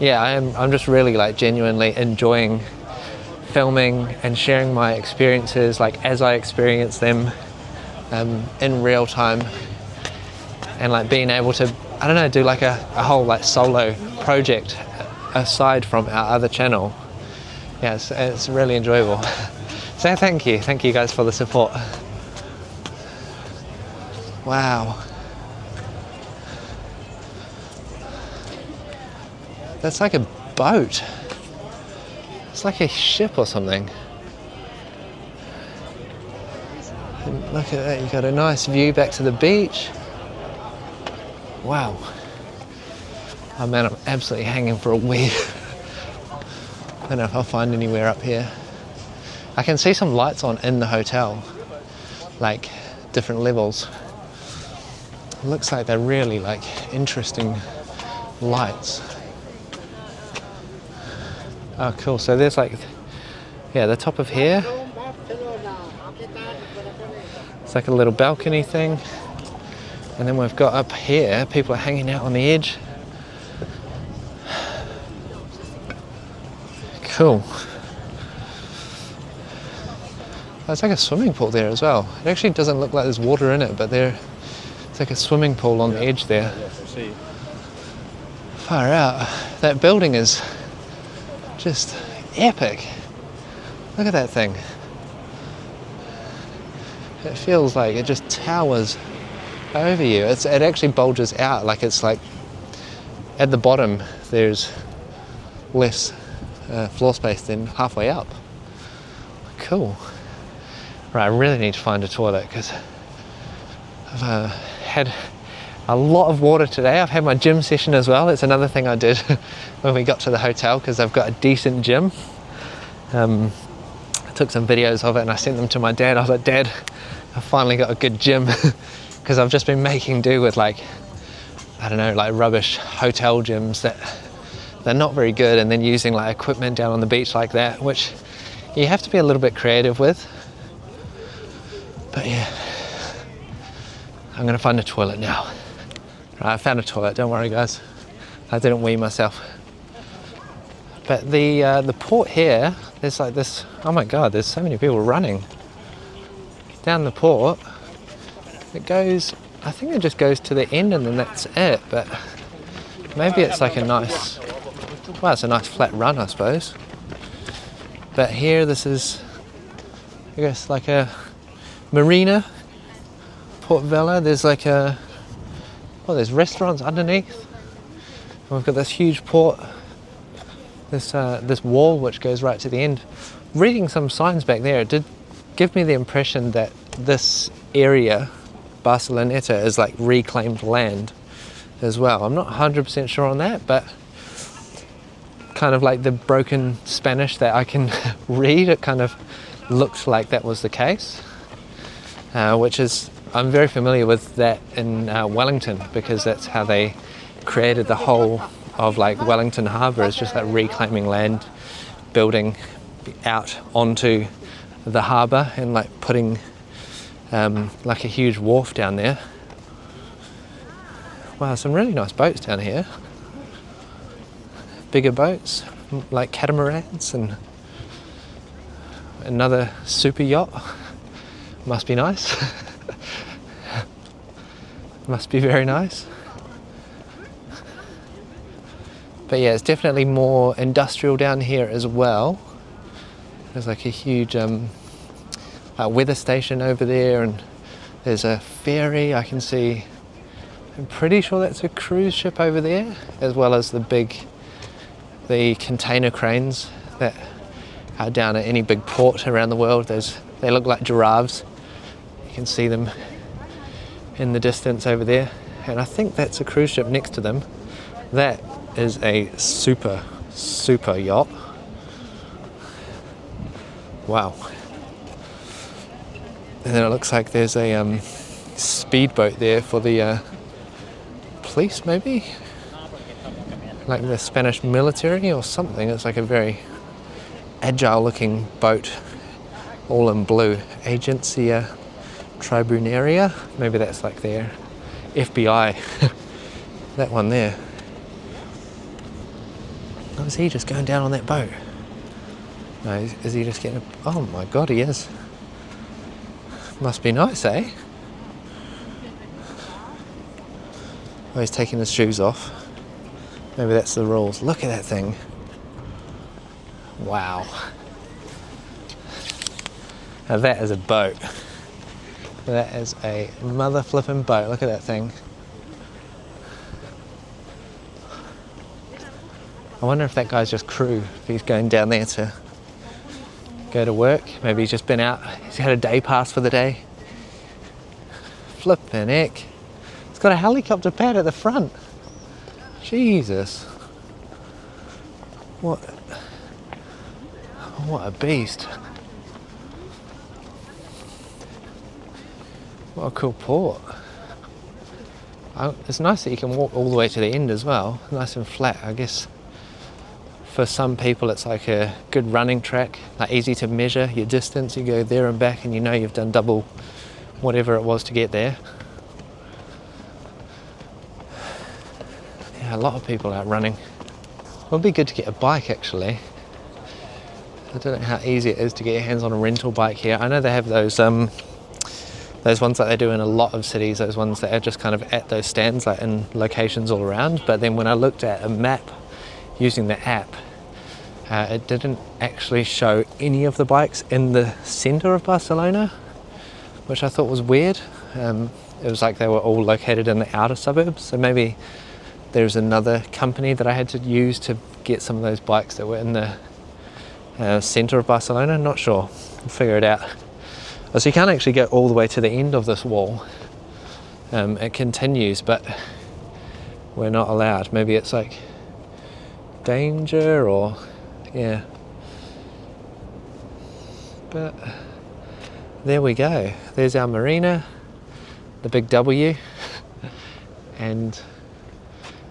yeah, I'm just really like genuinely enjoying filming and sharing my experiences like as I experience them in real time, and like being able to, I don't know, do like a whole like solo project aside from our other channel. Yeah, it's really enjoyable. So thank you guys for the support. Wow. That's like a boat. It's like a ship or something. And look at that, you've got a nice view back to the beach. Wow. Oh man, I'm absolutely hanging for a wee. I don't know if I'll find anywhere up here. I can see some lights on in the hotel, like different levels. It looks like they're really like interesting lights. Oh cool, so there's like, yeah, the top of here. It's like a little balcony thing. And then we've got up here, people are hanging out on the edge. Cool. There's like a swimming pool there as well. It actually doesn't look like there's water in it, but it's like a swimming pool on the edge there. Far out. That building is just epic. Look at that thing. It feels like it just towers over you. It actually bulges out, like it's like at the bottom there's less floor space than halfway up. Cool. Right, I really need to find a toilet because I've had a lot of water today. I've had my gym session as well. It's another thing I did when we got to the hotel because I've got a decent gym. I took some videos of it and I sent them to my dad. I was like, Dad, I finally got a good gym because I've just been making do with like, I don't know, like rubbish hotel gyms that they're not very good, and then using like equipment down on the beach like that, which you have to be a little bit creative with. But yeah, I'm gonna find a toilet now. Right, I found a toilet, don't worry guys. I didn't wee myself. But the port here, there's like this, oh my God, there's so many people running. Down the port, it goes, I think it just goes to the end and then that's it, but maybe it's like a nice, well, it's a nice flat run, I suppose. But here, this is, I guess, like a marina, Port Vella. There's like a, well, there's restaurants underneath. And we've got this huge port, this wall which goes right to the end. Reading some signs back there, it did give me the impression that this area, Barceloneta, is like reclaimed land as well. I'm not 100% sure on that, but kind of like the broken Spanish that I can read, it kind of looked like that was the case, which is, I'm very familiar with that in Wellington, because that's how they created the whole of like Wellington Harbour, is just like reclaiming land, building out onto the harbour and like putting like a huge wharf down there. Wow, some really nice boats down here. Bigger boats, like catamarans, and another super yacht. Must be nice. Must be very nice. But yeah, it's definitely more industrial down here as well. There's like a huge weather station over there, and there's a ferry I can see. I'm pretty sure that's a cruise ship over there, as well as the container cranes that are down at any big port around the world. They look like giraffes. You can see them in the distance over there, and I think that's a cruise ship next to them. That is a super yacht. Wow. And then it looks like there's a speedboat there for the police, maybe? Like the Spanish military or something. It's like a very agile looking boat, all in blue. Agencia Tribunaria, maybe that's like their FBI. That one there. Oh, is he just going down on that boat? No, is he just getting oh my God, he is. Must be nice, eh? Oh, he's taking his shoes off. Maybe that's the rules. Look at that thing. Wow. Now that is a boat. That is a mother flipping boat. Look at that thing. I wonder if that guy's just crew, if he's going down there to go to work. Maybe he's just been out, he's had a day pass for the day. Flippin' heck. It's got a helicopter pad at the front. Jesus. What a beast. What a cool port. It's nice that you can walk all the way to the end as well. Nice and flat, I guess. For some people it's like a good running track, like easy to measure your distance. You go there and back and you know you've done double whatever it was to get there. Yeah, a lot of people out running. It would be good to get a bike actually. I don't know how easy it is to get your hands on a rental bike here. I know they have those ones that they do in a lot of cities, those ones that are just kind of at those stands, like in locations all around. But then when I looked at a map using the app, it didn't actually show any of the bikes in the centre of Barcelona, which I thought was weird. It was like they were all located in the outer suburbs, so maybe there's another company that I had to use to get some of those bikes that were in the centre of Barcelona. Not sure, I'll figure it out. So you can't actually go all the way to the end of this wall. It continues, but we're not allowed. Maybe it's like danger or yeah. But there we go. There's our marina, the big W, and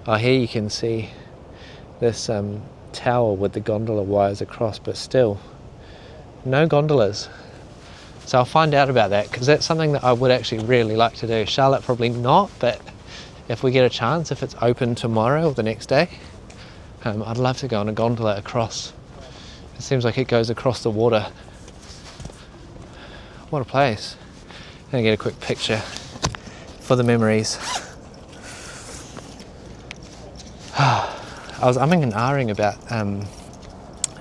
here you can see this tower with the gondola wires across, but still no gondolas. So I'll find out about that, because that's something that I would actually really like to do. Charlotte probably not, but if we get a chance, if it's open tomorrow or the next day, I'd love to go on a gondola across. It seems like it goes across the water. What a place. I'm gonna get a quick picture for the memories. I was umming and ahhing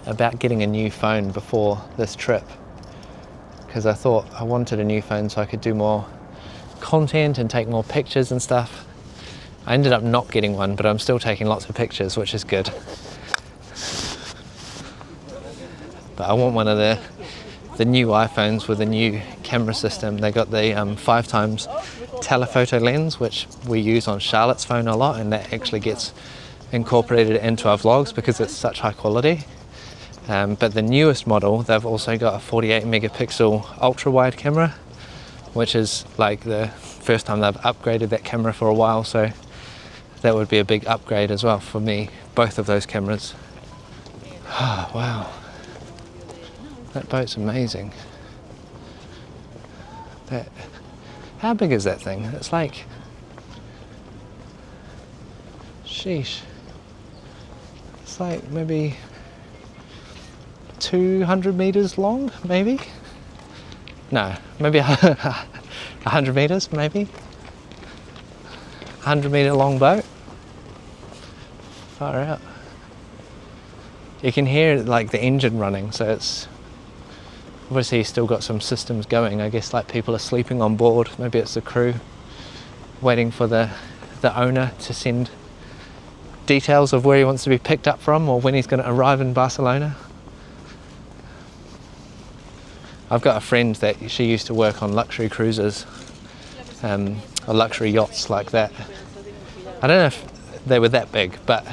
about getting a new phone before this trip, because I thought I wanted a new phone so I could do more content and take more pictures and stuff. I ended up not getting one, but I'm still taking lots of pictures, which is good. But I want one of the new iPhones with a new camera system. They got the 5x telephoto lens, which we use on Charlotte's phone a lot, and that actually gets incorporated into our vlogs because it's such high quality. But the newest model, they've also got a 48 megapixel ultra wide camera, which is like the first time they've upgraded that camera for a while, so that would be a big upgrade as well for me, both of those cameras. Oh, wow, that boat's amazing. How big is that thing? It's like, sheesh, it's like maybe 200 meters long, maybe? No, maybe 100 meters, maybe? 100-meter long boat. Far out. You can hear like the engine running, so it's obviously still got some systems going. I guess like people are sleeping on board. Maybe it's the crew waiting for the owner to send details of where he wants to be picked up from or when he's going to arrive in Barcelona. I've got a friend that she used to work on luxury cruises, or luxury yachts like that. I don't know if they were that big, but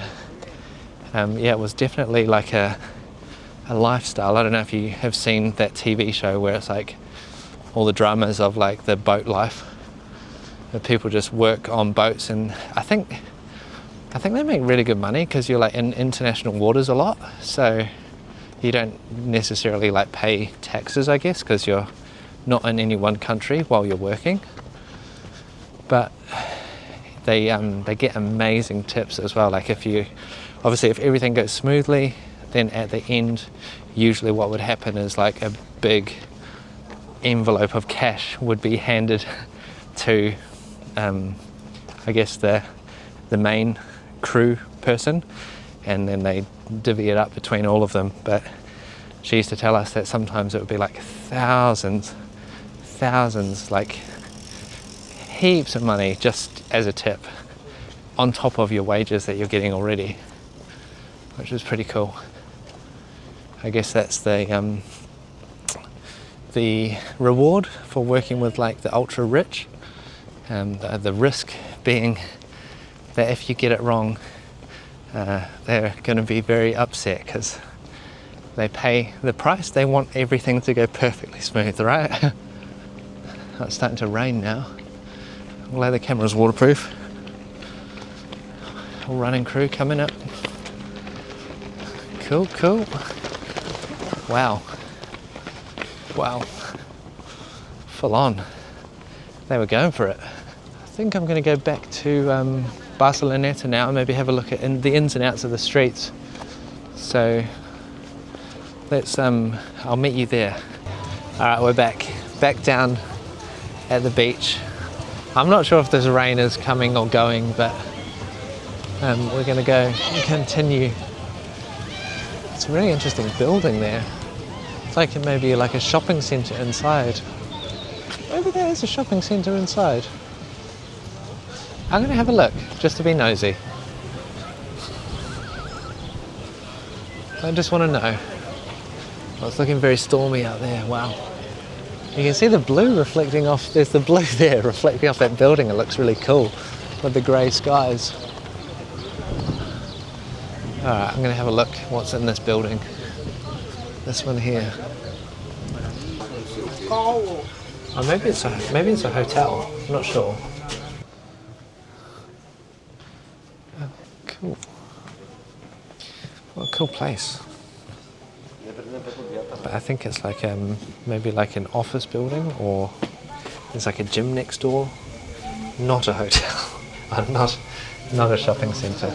yeah, it was definitely like a lifestyle. I don't know if you have seen that TV show where it's like all the dramas of like the boat life, where people just work on boats, and I think they make really good money because you're like in international waters a lot, so you don't necessarily like pay taxes, I guess, because you're not in any one country while you're working. But they get amazing tips as well. Like if everything goes smoothly, then at the end, usually what would happen is like a big envelope of cash would be handed to, I guess the main crew person, and then they divvy it up between all of them. But she used to tell us that sometimes it would be like thousands, like heaps of money just as a tip on top of your wages that you're getting already, which is pretty cool. I guess that's the reward for working with like the ultra rich. The risk being that if you get it wrong, they're going to be very upset because they pay the price. They want everything to go perfectly smooth, right? It's starting to rain now. I'm glad the camera's waterproof. Whole running crew coming up. Cool. Wow. Full on. They were going for it. I think I'm going to go back to Barceloneta now and maybe have a look at the ins and outs of the streets. So let's I'll meet you there. Alright, we're back down at the beach. I'm not sure if this rain is coming or going, but we're going to go and continue. It's a really interesting building there. It's like it may be like a shopping centre inside. Maybe there is a shopping centre inside. I'm going to have a look, just to be nosy. I just want to know. Oh, it's looking very stormy out there, wow. You can see the blue reflecting off, there's the blue there reflecting off that building. It looks really cool with the grey skies. Alright, I'm going to have a look what's in this building. This one here. Oh, maybe it's a hotel. I'm not sure. Oh, cool. What a cool place. But I think it's like maybe like an office building, or there's like a gym next door. Not a hotel. not a shopping centre.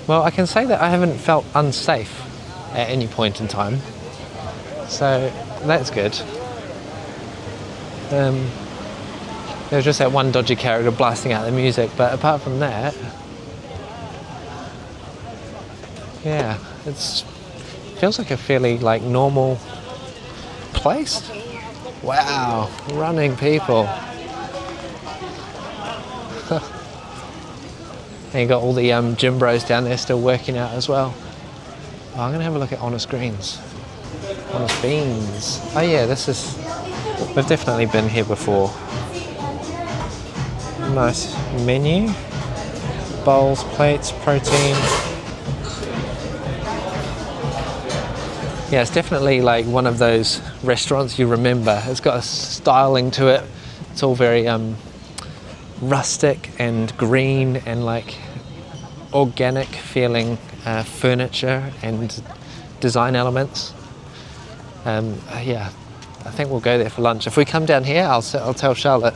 Well, I can say that I haven't felt unsafe at any point in time, so that's good. There was just that one dodgy character blasting out the music, but apart from that, yeah, it feels like a fairly like normal place. Wow, running people. And you got all the gym bros down there still working out as well. Oh, I'm going to have a look at Honest Greens. Honest Beans. Oh yeah, we've definitely been here before. Nice menu. Bowls, plates, protein. Yeah, it's definitely like one of those restaurants you remember. It's got a styling to it. It's all very rustic and green and like organic feeling furniture and design elements. Yeah, I think we'll go there for lunch. If we come down here, I'll tell Charlotte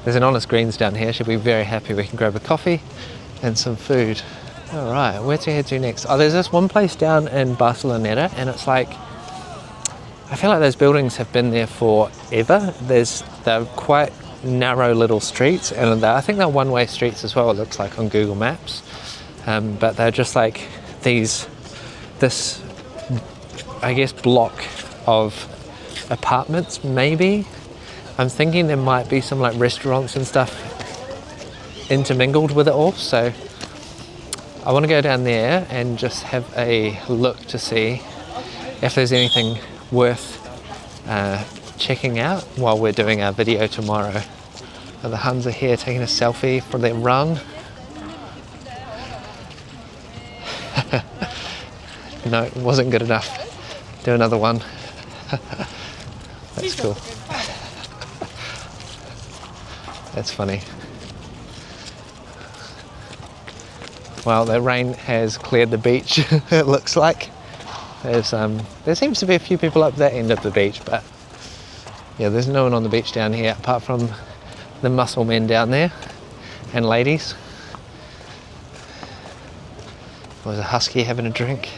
there's an Honest Greens down here. She'll be very happy. We can grab a coffee and some food. All right, where to head to next? Oh, there's this one place down in Barceloneta, and it's like, I feel like those buildings have been there forever. They're quite narrow little streets, and I think they're one-way streets as well, it looks like on Google Maps. But they're just like this, I guess, block of apartments, maybe. I'm thinking there might be some like restaurants and stuff intermingled with it all, so I want to go down there and just have a look to see if there's anything worth checking out while we're doing our video tomorrow. The Huns are here taking a selfie for their run. No, it wasn't good enough. Do another one. That's cool. That's funny. Well, the rain has cleared the beach, it looks like. There seems to be a few people up that end of the beach, but yeah, there's no one on the beach down here apart from the muscle men down there and ladies. There's a husky having a drink.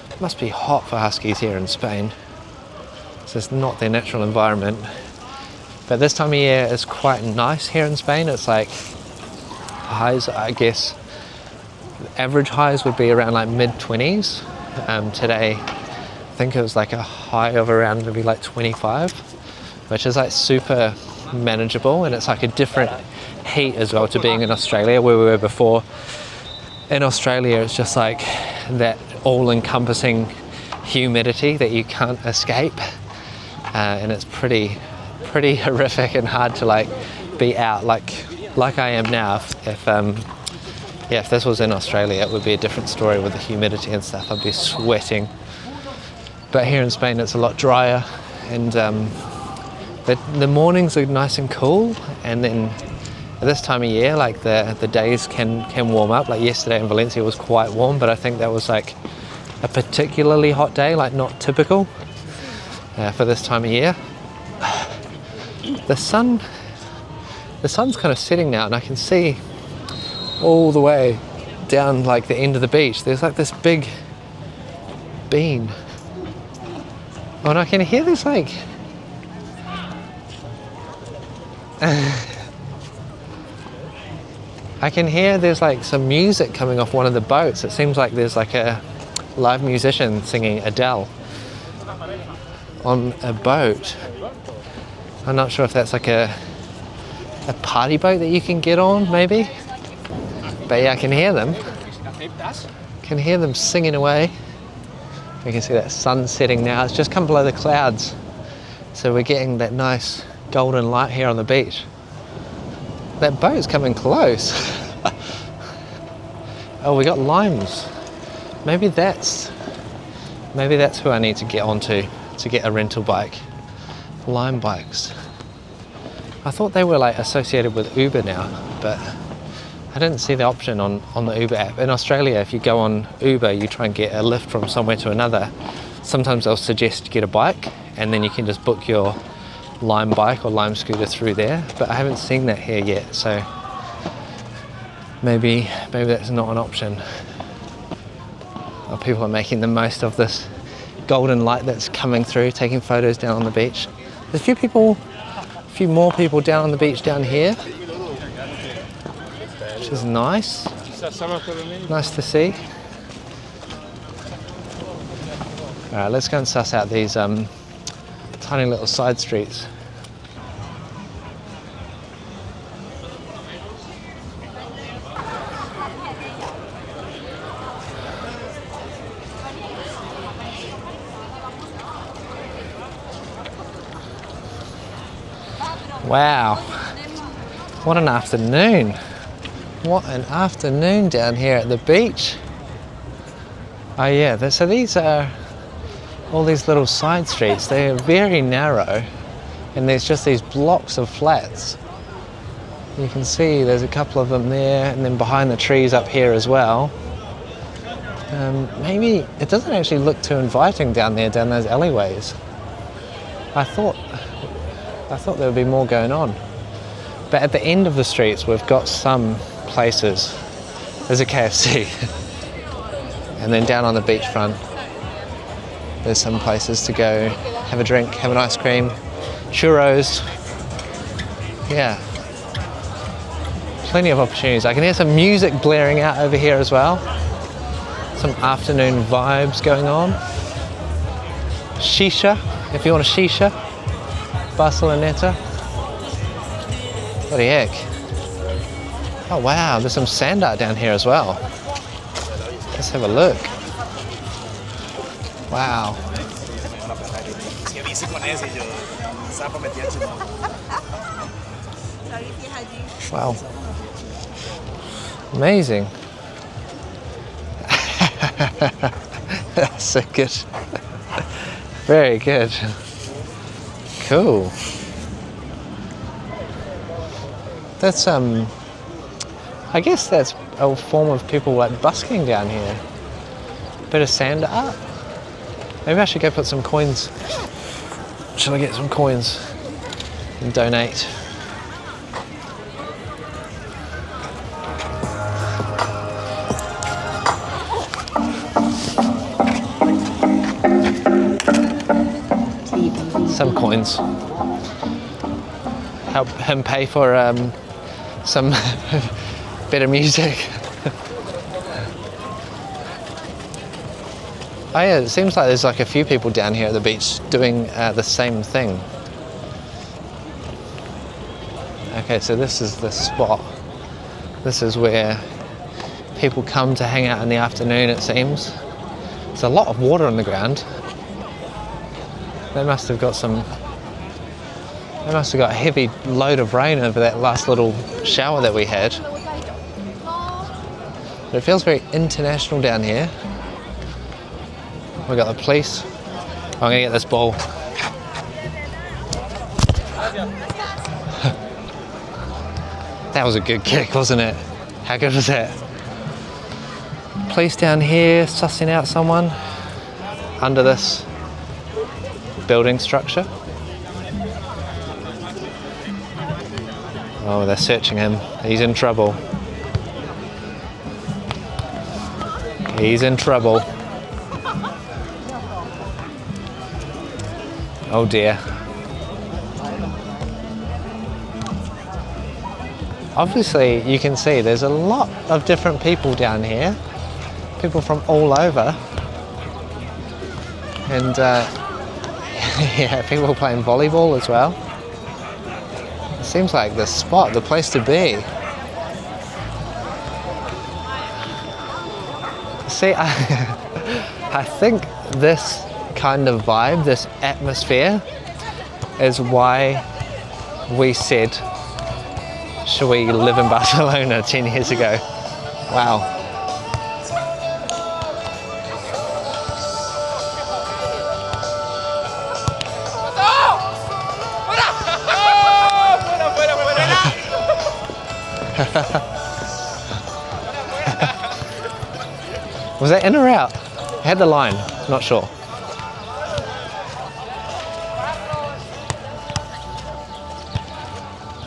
It must be hot for huskies here in Spain. This is not their natural environment. But this time of year is quite nice here in Spain. It's like highs, I guess, average highs would be around like mid-20s. Today, I think it was like a high of around maybe like 25, which is like super manageable, and it's like a different heat as well to being in Australia where we were before. In Australia, it's just like that all-encompassing humidity that you can't escape, and it's pretty horrific and hard to like be out like I am now. If this was in Australia, it would be a different story with the humidity and stuff. I'd be sweating. But here in Spain, it's a lot drier, and the mornings are nice and cool, and then at this time of year, like the days can warm up. Like yesterday in Valencia was quite warm, but I think that was like a particularly hot day, like not typical for this time of year. The sun's kind of setting now, and I can see all the way down like the end of the beach. There's like this big bean. Oh, and I can hear this like I can hear there's like some music coming off one of the boats. It seems like there's like a live musician singing Adele on a boat. I'm not sure if that's like a party boat that you can get on, maybe. But yeah, I can hear them. Can hear them singing away. You can see that sun setting now. It's just come below the clouds. So we're getting that nice golden light here on the beach. That boat's coming close. Oh, we got limes. Maybe that's who I need to get onto to get a rental bike. Lime bikes. I thought they were like associated with Uber now, but I didn't see the option on the Uber app. In Australia, if you go on Uber, you try and get a lift from somewhere to another. Sometimes they'll suggest you get a bike, and then you can just book your Lime bike or Lime scooter through there. But I haven't seen that here yet, so maybe that's not an option. Well, people are making the most of this golden light that's coming through, taking photos down on the beach. There's a few more people down on the beach down here, which is nice. Nice to see. Alright, let's go and suss out these tiny little side streets. Wow, what an afternoon. What an afternoon down here at the beach. Oh yeah, so these are all these little side streets. They're very narrow, and there's just these blocks of flats. You can see there's a couple of them there, and then behind the trees up here as well. Maybe it doesn't actually look too inviting down those alleyways. I thought there would be more going on. But at the end of the streets, we've got some places. There's a KFC. And then down on the beachfront, there's some places to go have a drink, have an ice cream, churros. Yeah. Plenty of opportunities. I can hear some music blaring out over here as well. Some afternoon vibes going on. Shisha, if you want a shisha. Barceloneta. What the heck? Oh wow, there's some sand art down here as well. Let's have a look. Wow. Wow. Amazing. That's so good. Very good. Cool. That's I guess that's a form of people like busking down here. Bit of sand art. Maybe I should go put some coins. Should I get some coins and donate? Some coins. Help him pay for some better music. Oh yeah, it seems like there's like a few people down here at the beach doing the same thing. Okay, so this is the spot. This is where people come to hang out in the afternoon, it seems. There's a lot of water on the ground. They must have got a heavy load of rain over that last little shower that we had. But it feels very international down here. We've got the police. I'm gonna get this ball. That was a good kick, wasn't it? How good was that? Police down here sussing out someone under this building structure. Oh, they're searching him. He's in trouble. He's in trouble. Oh dear. Obviously, you can see there's a lot of different people down here. People from all over. And yeah, people playing volleyball as well. It seems like the spot, the place to be. See, I think this kind of vibe, this atmosphere, is why we said, should we live in Barcelona 10 years ago? Wow. Was that in or out? I had the line, not sure.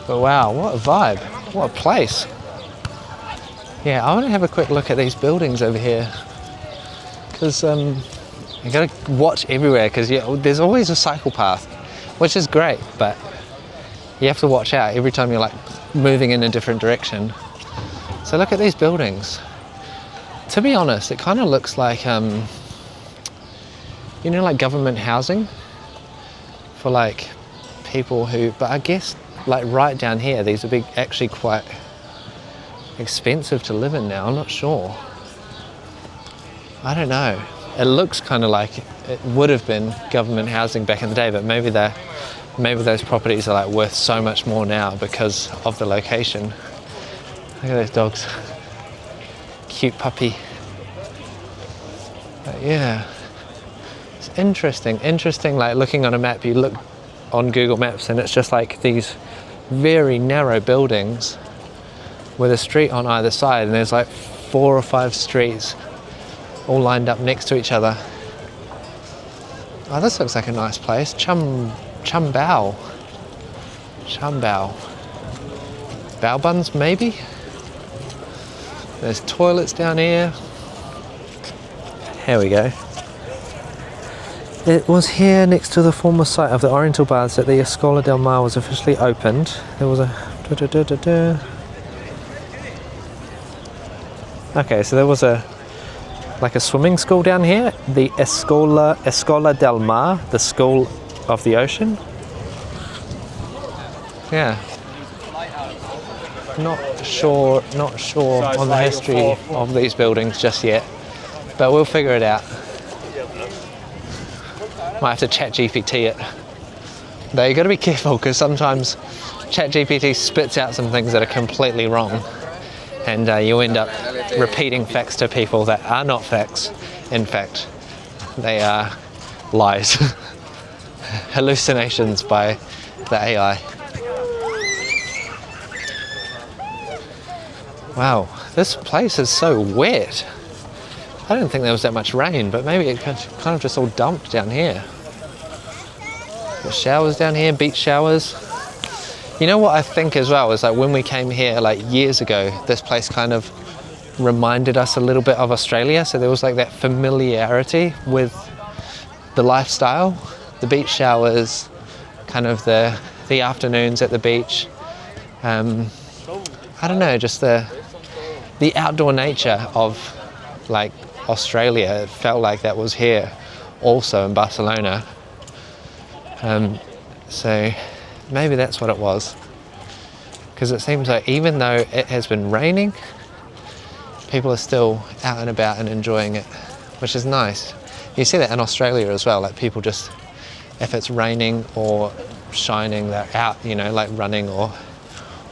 But wow, what a vibe, what a place. Yeah, I want to have a quick look at these buildings over here. Because you got to watch everywhere, because there's always a cycle path, which is great, but you have to watch out every time you're like moving in a different direction. So look at these buildings. To be honest, it kind of looks like, you know, like government housing for like people who, but I guess like right down here, these are actually quite expensive to live in now. I'm not sure. I don't know. It looks kind of like it would have been government housing back in the day, but maybe those properties are like worth so much more now because of the location. Look at those dogs. Cute puppy. But yeah, it's interesting. Like looking on a map, you look on Google Maps and it's just like these very narrow buildings with a street on either side, and there's like 4 or 5 streets all lined up next to each other. Oh, this looks like a nice place. Chambao. Bao buns, maybe? There's toilets down here. Here we go. It was here next to the former site of the Oriental Baths that the Escola del Mar was officially opened. There was a... Okay, so there was a swimming school down here, the Escola del Mar, the school of the ocean. Yeah. Not sure on the history of these buildings just yet, but we'll figure it out. Might have to chat GPT it. Though you got to be careful, because sometimes chat GPT spits out some things that are completely wrong, and you end up repeating facts to people that are not facts. In fact, they are lies. Hallucinations by the AI. Wow, this place is so wet. I didn't think there was that much rain, but maybe it kind of just all dumped down here. Got showers down here, beach showers. You know what I think as well is like when we came here like years ago, this place kind of reminded us a little bit of Australia. So there was like that familiarity with the lifestyle, the beach showers, kind of the afternoons at the beach. I don't know, just the outdoor nature of like Australia, it felt like that was here also in Barcelona. So maybe that's what it was, because it seems like even though it has been raining, people are still out and about and enjoying it, which is nice. You see that in Australia as well, like people just, if it's raining or shining, they're out, you know, like running or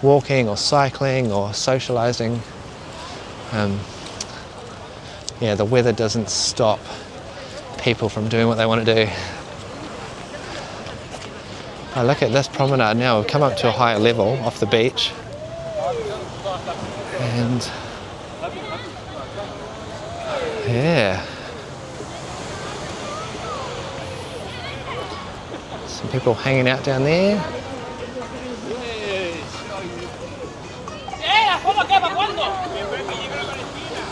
walking or cycling or socializing. Yeah, the weather doesn't stop people from doing what they want to do. Oh, look at this promenade now. We've come up to a higher level off the beach. And yeah. Some people hanging out down there.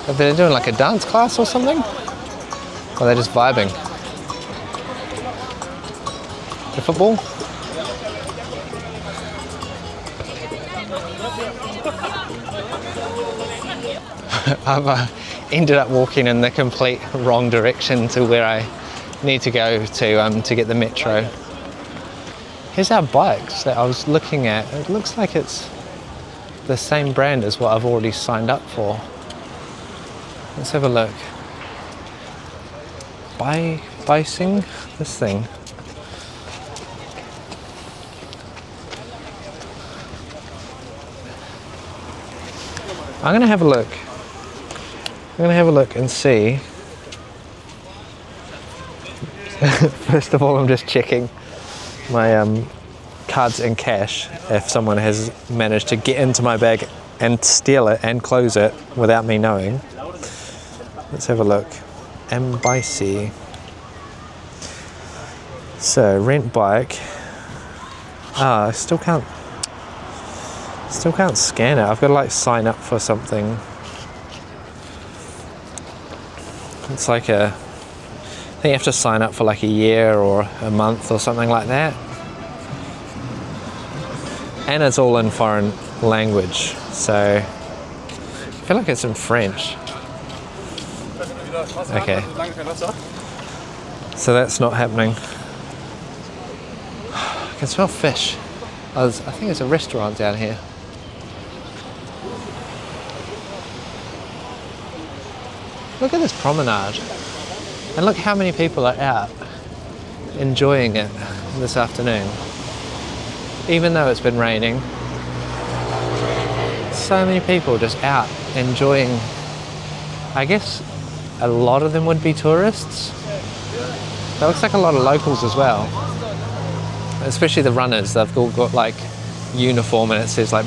Are they doing like a dance class or something? Or are they just vibing? The football? I've ended up walking in the complete wrong direction to where I need to go to get the metro. Here's our bikes that I was looking at. It looks like it's the same brand as what I've already signed up for. Let's have a look. Bicing? This thing. I'm going to have a look. I'm going to have a look and see. First of all, I'm just checking my cards and cash if someone has managed to get into my bag and steal it and close it without me knowing. Let's have a look. MBIC. So rent bike. I still can't scan it. I've got to like sign up for something. It's like I think you have to sign up for like a year or a month or something like that. And it's all in foreign language, so I feel like it's in French. Okay. So that's not happening. I can smell fish. I think there's a restaurant down here. Look at this promenade. And look how many people are out enjoying it this afternoon. Even though it's been raining, so many people just out enjoying. I guess a lot of them would be tourists. That looks like a lot of locals as well. Especially the runners, they've all got like uniform and it says like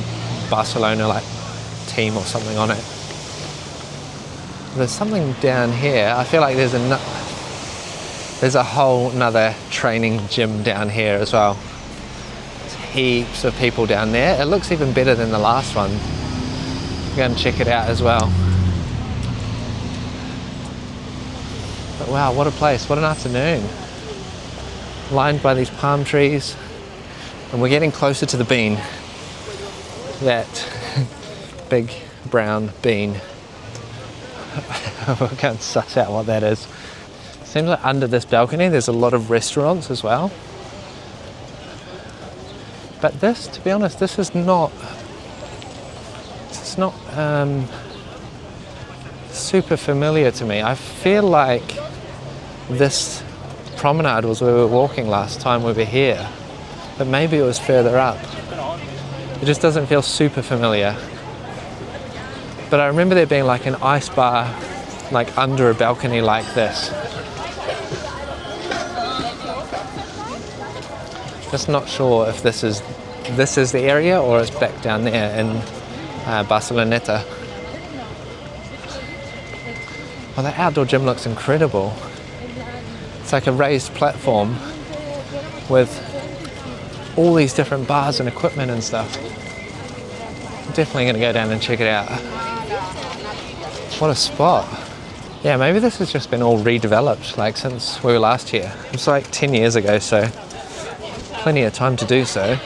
Barcelona like team or something on it. There's something down here. I feel like there's a whole nother training gym down here as well. There's heaps of people down there. It looks even better than the last one. I'm going to check it out as well. But wow, what a place, what an afternoon. Lined by these palm trees. And we're getting closer to the bean. That big brown bean. I can't suss out what that is. Seems like under this balcony there's a lot of restaurants as well. But this, to be honest, this is not super familiar to me. I feel like this promenade was where we were walking last time we were here, but maybe it was further up. It just doesn't feel super familiar. But I remember there being like an ice bar like under a balcony like this. Just not sure if this is the area or it's back down there in Barceloneta. Oh, that outdoor gym looks incredible. It's like a raised platform with all these different bars and equipment and stuff. I'm definitely going to go down and check it out. What a spot. Yeah, maybe this has just been all redeveloped like since we were last here. It's like 10 years ago, so plenty of time to do so.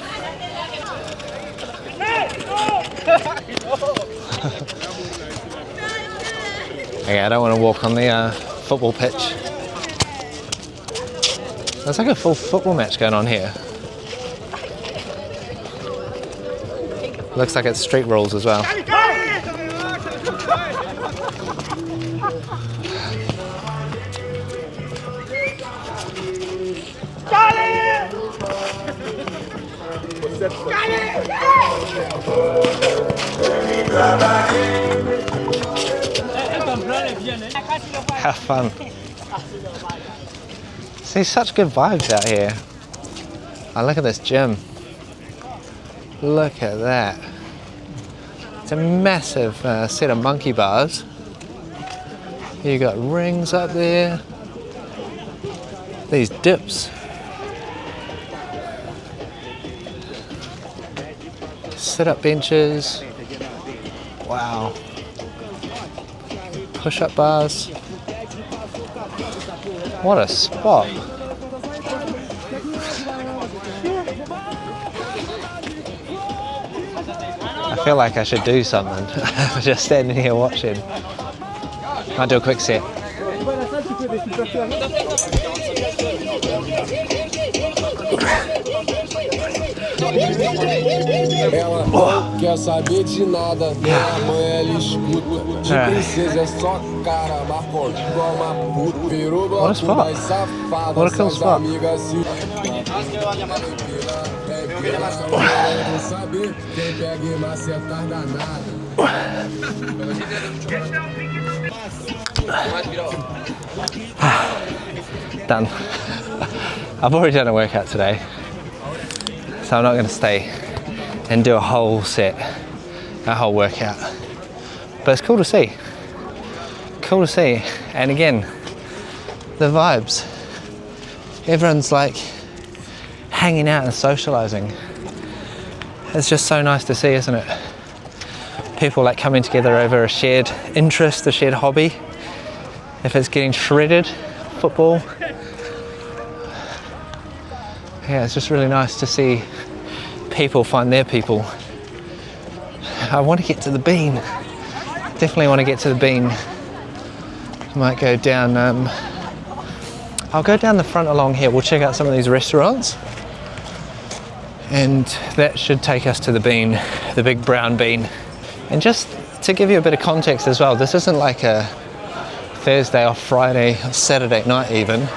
Okay, I don't want to walk on the football pitch. There's like a full football match going on here. Looks like it's street rules as well. Have fun. See, such good vibes out here. Oh, look at this gym. Look at that. It's a massive set of monkey bars. You got rings up there. These dips. Sit-up benches. Wow. Push-up bars. What a spot. I feel like I should do something. Just standing here watching. Might do a quick set. Ela não quer saber de nada, minha mãe ela escuta. De princesa é só cara, marcou igual uma puta. Virou bloco das safadas, suas amigas se... Não saber quem pega e macetar danado. Done. I've already done a workout today, so I'm not going to stay and do a whole set, a whole workout. But it's cool to see. Cool to see. And again, the vibes. Everyone's like hanging out and socializing. It's just so nice to see, isn't it? People like coming together over a shared interest, a shared hobby. If it's getting shredded, football. Yeah, it's just really nice to see people find their people. I want to get to the Bean. Definitely want to get to the Bean. Might go down, I'll go down the front along here. We'll check out some of these restaurants. And that should take us to the Bean, the big brown bean. And just to give you a bit of context as well, this isn't like a Thursday or Friday or Saturday night even.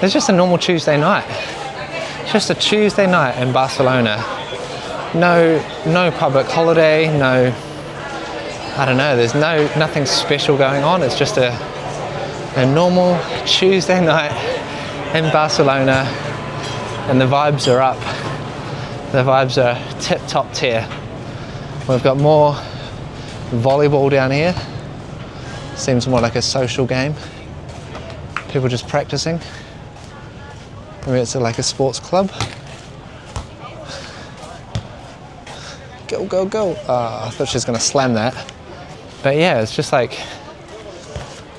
It's just a normal Tuesday night. It's just a Tuesday night in Barcelona. No public holiday, no, I don't know, there's nothing special going on. It's just a normal Tuesday night in Barcelona, and the vibes are up. The vibes are tip-top tier. We've got more volleyball down here. Seems more like a social game. People just practicing. Maybe it's like a sports club. Go, go, go. I thought she was going to slam that. But yeah, it's just like,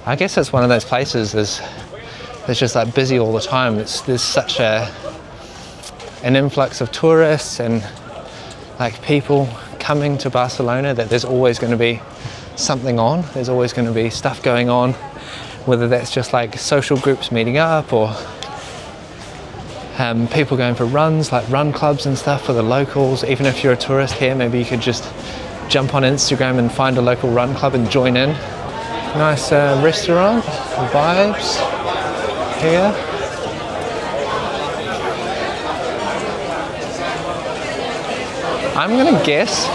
I guess it's one of those places that's just like busy all the time. There's such an influx of tourists and like people coming to Barcelona that there's always going to be something on. There's always going to be stuff going on, whether that's just like social groups meeting up or people going for runs, like run clubs and stuff for the locals. Even if you're a tourist here, maybe you could just jump on Instagram and find a local run club and join in. Nice restaurant, vibes here. I'm gonna guess,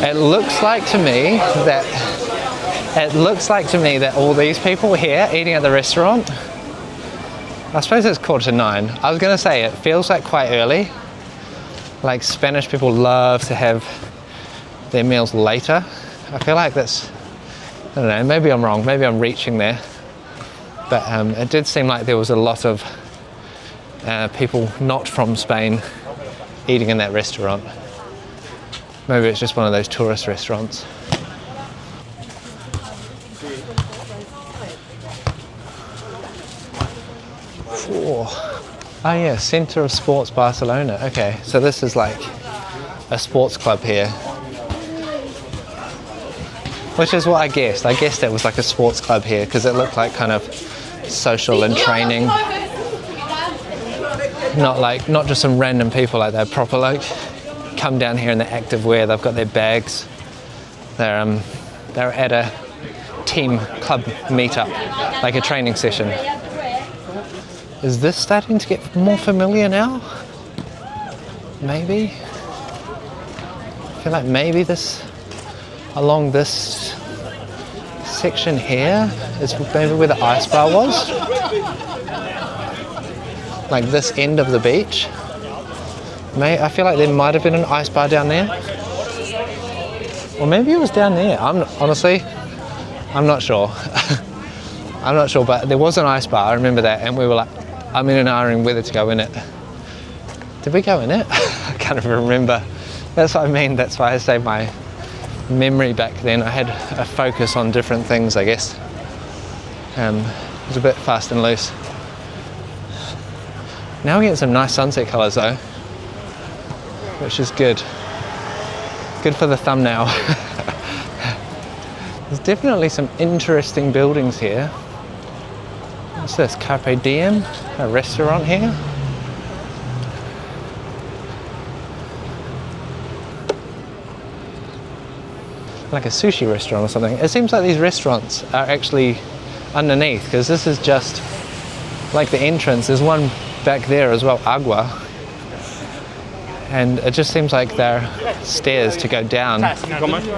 it looks like to me that all these people here eating at the restaurant, I suppose it's 8:45. I was gonna say it feels like quite early. Like Spanish people love to have their meals later. I feel like that's, I don't know, maybe I'm wrong, maybe I'm reaching there. But it did seem like there was a lot of people not from Spain eating in that restaurant. Maybe it's just one of those tourist restaurants. Oh yeah, Centre of Sports Barcelona. Okay, so this is like a sports club here. which is what I guessed. I guessed it was like a sports club here because it looked like kind of social and training. Not just some random people, like they're proper like come down here in their active wear. They've got their bags. They're at a team club meetup, like a training session. Is this starting to get more familiar now? Maybe. I feel like maybe this, along this section here, is maybe where the ice bar was. Like this end of the beach. I feel like there might have been an ice bar down there. Or maybe it was down there. Honestly, I'm not sure. I'm not sure, but there was an ice bar, I remember that, and we were like, I'm in and ahhing whether to go in it. Did we go in it? I can't even remember. That's what I mean, that's why I say my memory back then, I had a focus on different things, I guess. It was a bit fast and loose. Now we're getting some nice sunset colours though, which is good. Good for the thumbnail. There's definitely some interesting buildings here. What's this? Carpe Diem? A restaurant here? Like a sushi restaurant or something. It seems like these restaurants are actually underneath, because this is just like the entrance. There's one back there as well, Agua. And it just seems like there are stairs to go down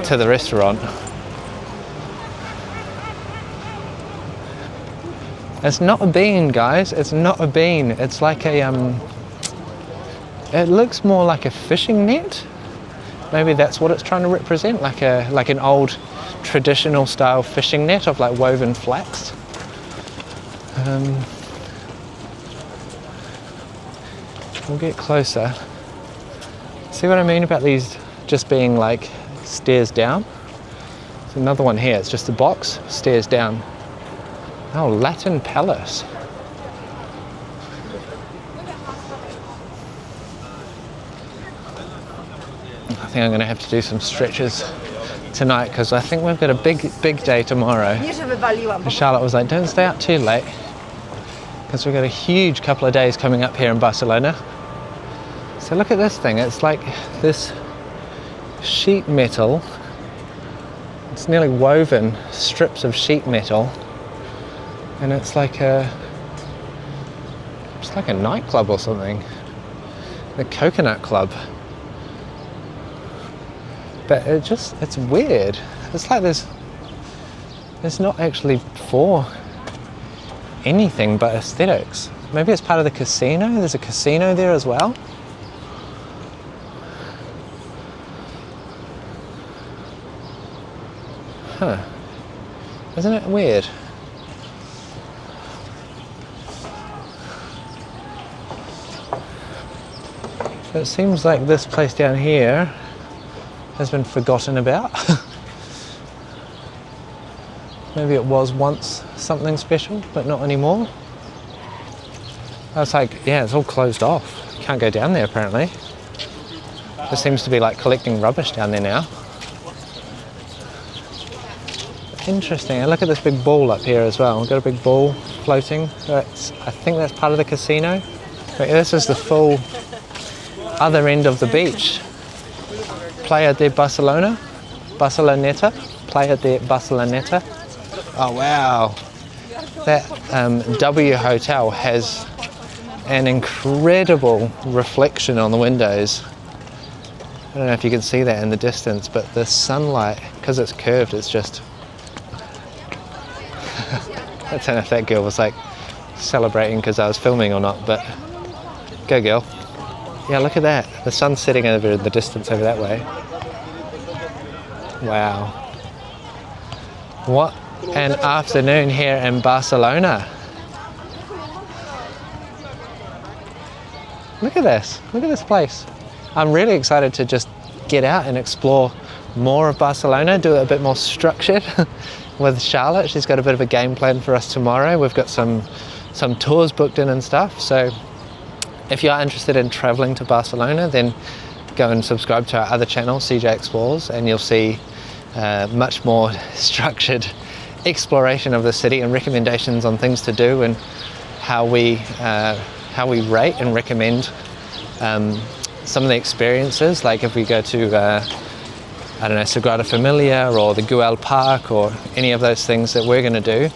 to the restaurant. It's not a bean, guys. It's not a bean. It's like a it looks more like a fishing net. Maybe that's what it's trying to represent, like an old traditional style fishing net of like woven flax. We'll get closer. See what I mean about these just being like stairs down? There's another one here. It's just a box, stairs down. Oh, Latin Palace. I think I'm going to have to do some stretches tonight because I think we've got a big day tomorrow. And Charlotte was like, don't stay out too late because we've got a huge couple of days coming up here in Barcelona. So look at this thing. It's like this sheet metal. It's nearly woven strips of sheet metal. And it's like a nightclub or something. The Coconut Club. But it's weird. It's like there's not actually for anything but aesthetics. Maybe it's part of the casino. There's a casino there as well. Huh. Isn't it weird? So it seems like this place down here has been forgotten about. Maybe it was once something special, but not anymore. I was like, yeah, it's all closed off. Can't go down there apparently. There seems to be like collecting rubbish down there now. Interesting. And look at this big ball up here as well. We've got a big ball floating. I think that's part of the casino. But this is the full other end of the beach. Playa de Barcelona, Barceloneta, Playa de Barceloneta. Oh wow, that W Hotel has an incredible reflection on the windows. I don't know if you can see that in the distance, but the sunlight, because it's curved, it's just... I don't know if that girl was like celebrating because I was filming or not, but go girl. Yeah, look at that. The sun's setting over in the distance over that way. Wow. What an afternoon here in Barcelona. Look at this. Look at this place. I'm really excited to just get out and explore more of Barcelona, do it a bit more structured with Charlotte. She's got a bit of a game plan for us tomorrow. We've got some tours booked in and stuff. So if you are interested in traveling to Barcelona, then go and subscribe to our other channel, CJ Explores, and you'll see much more structured exploration of the city and recommendations on things to do and how we rate and recommend some of the experiences. Like if we go to I don't know, Sagrada Familia or the Güell Park or any of those things that we're going to do,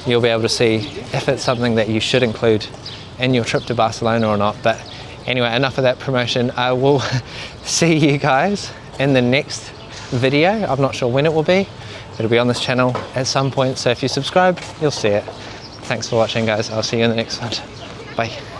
you'll be able to see if it's something that you should include in your trip to Barcelona or not. But anyway, enough of that promotion. I will see you guys in the next video. I'm not sure when it will be. It'll be on this channel at some point, so if you subscribe, you'll see it. Thanks for watching, guys. I'll see you in the next one. Bye.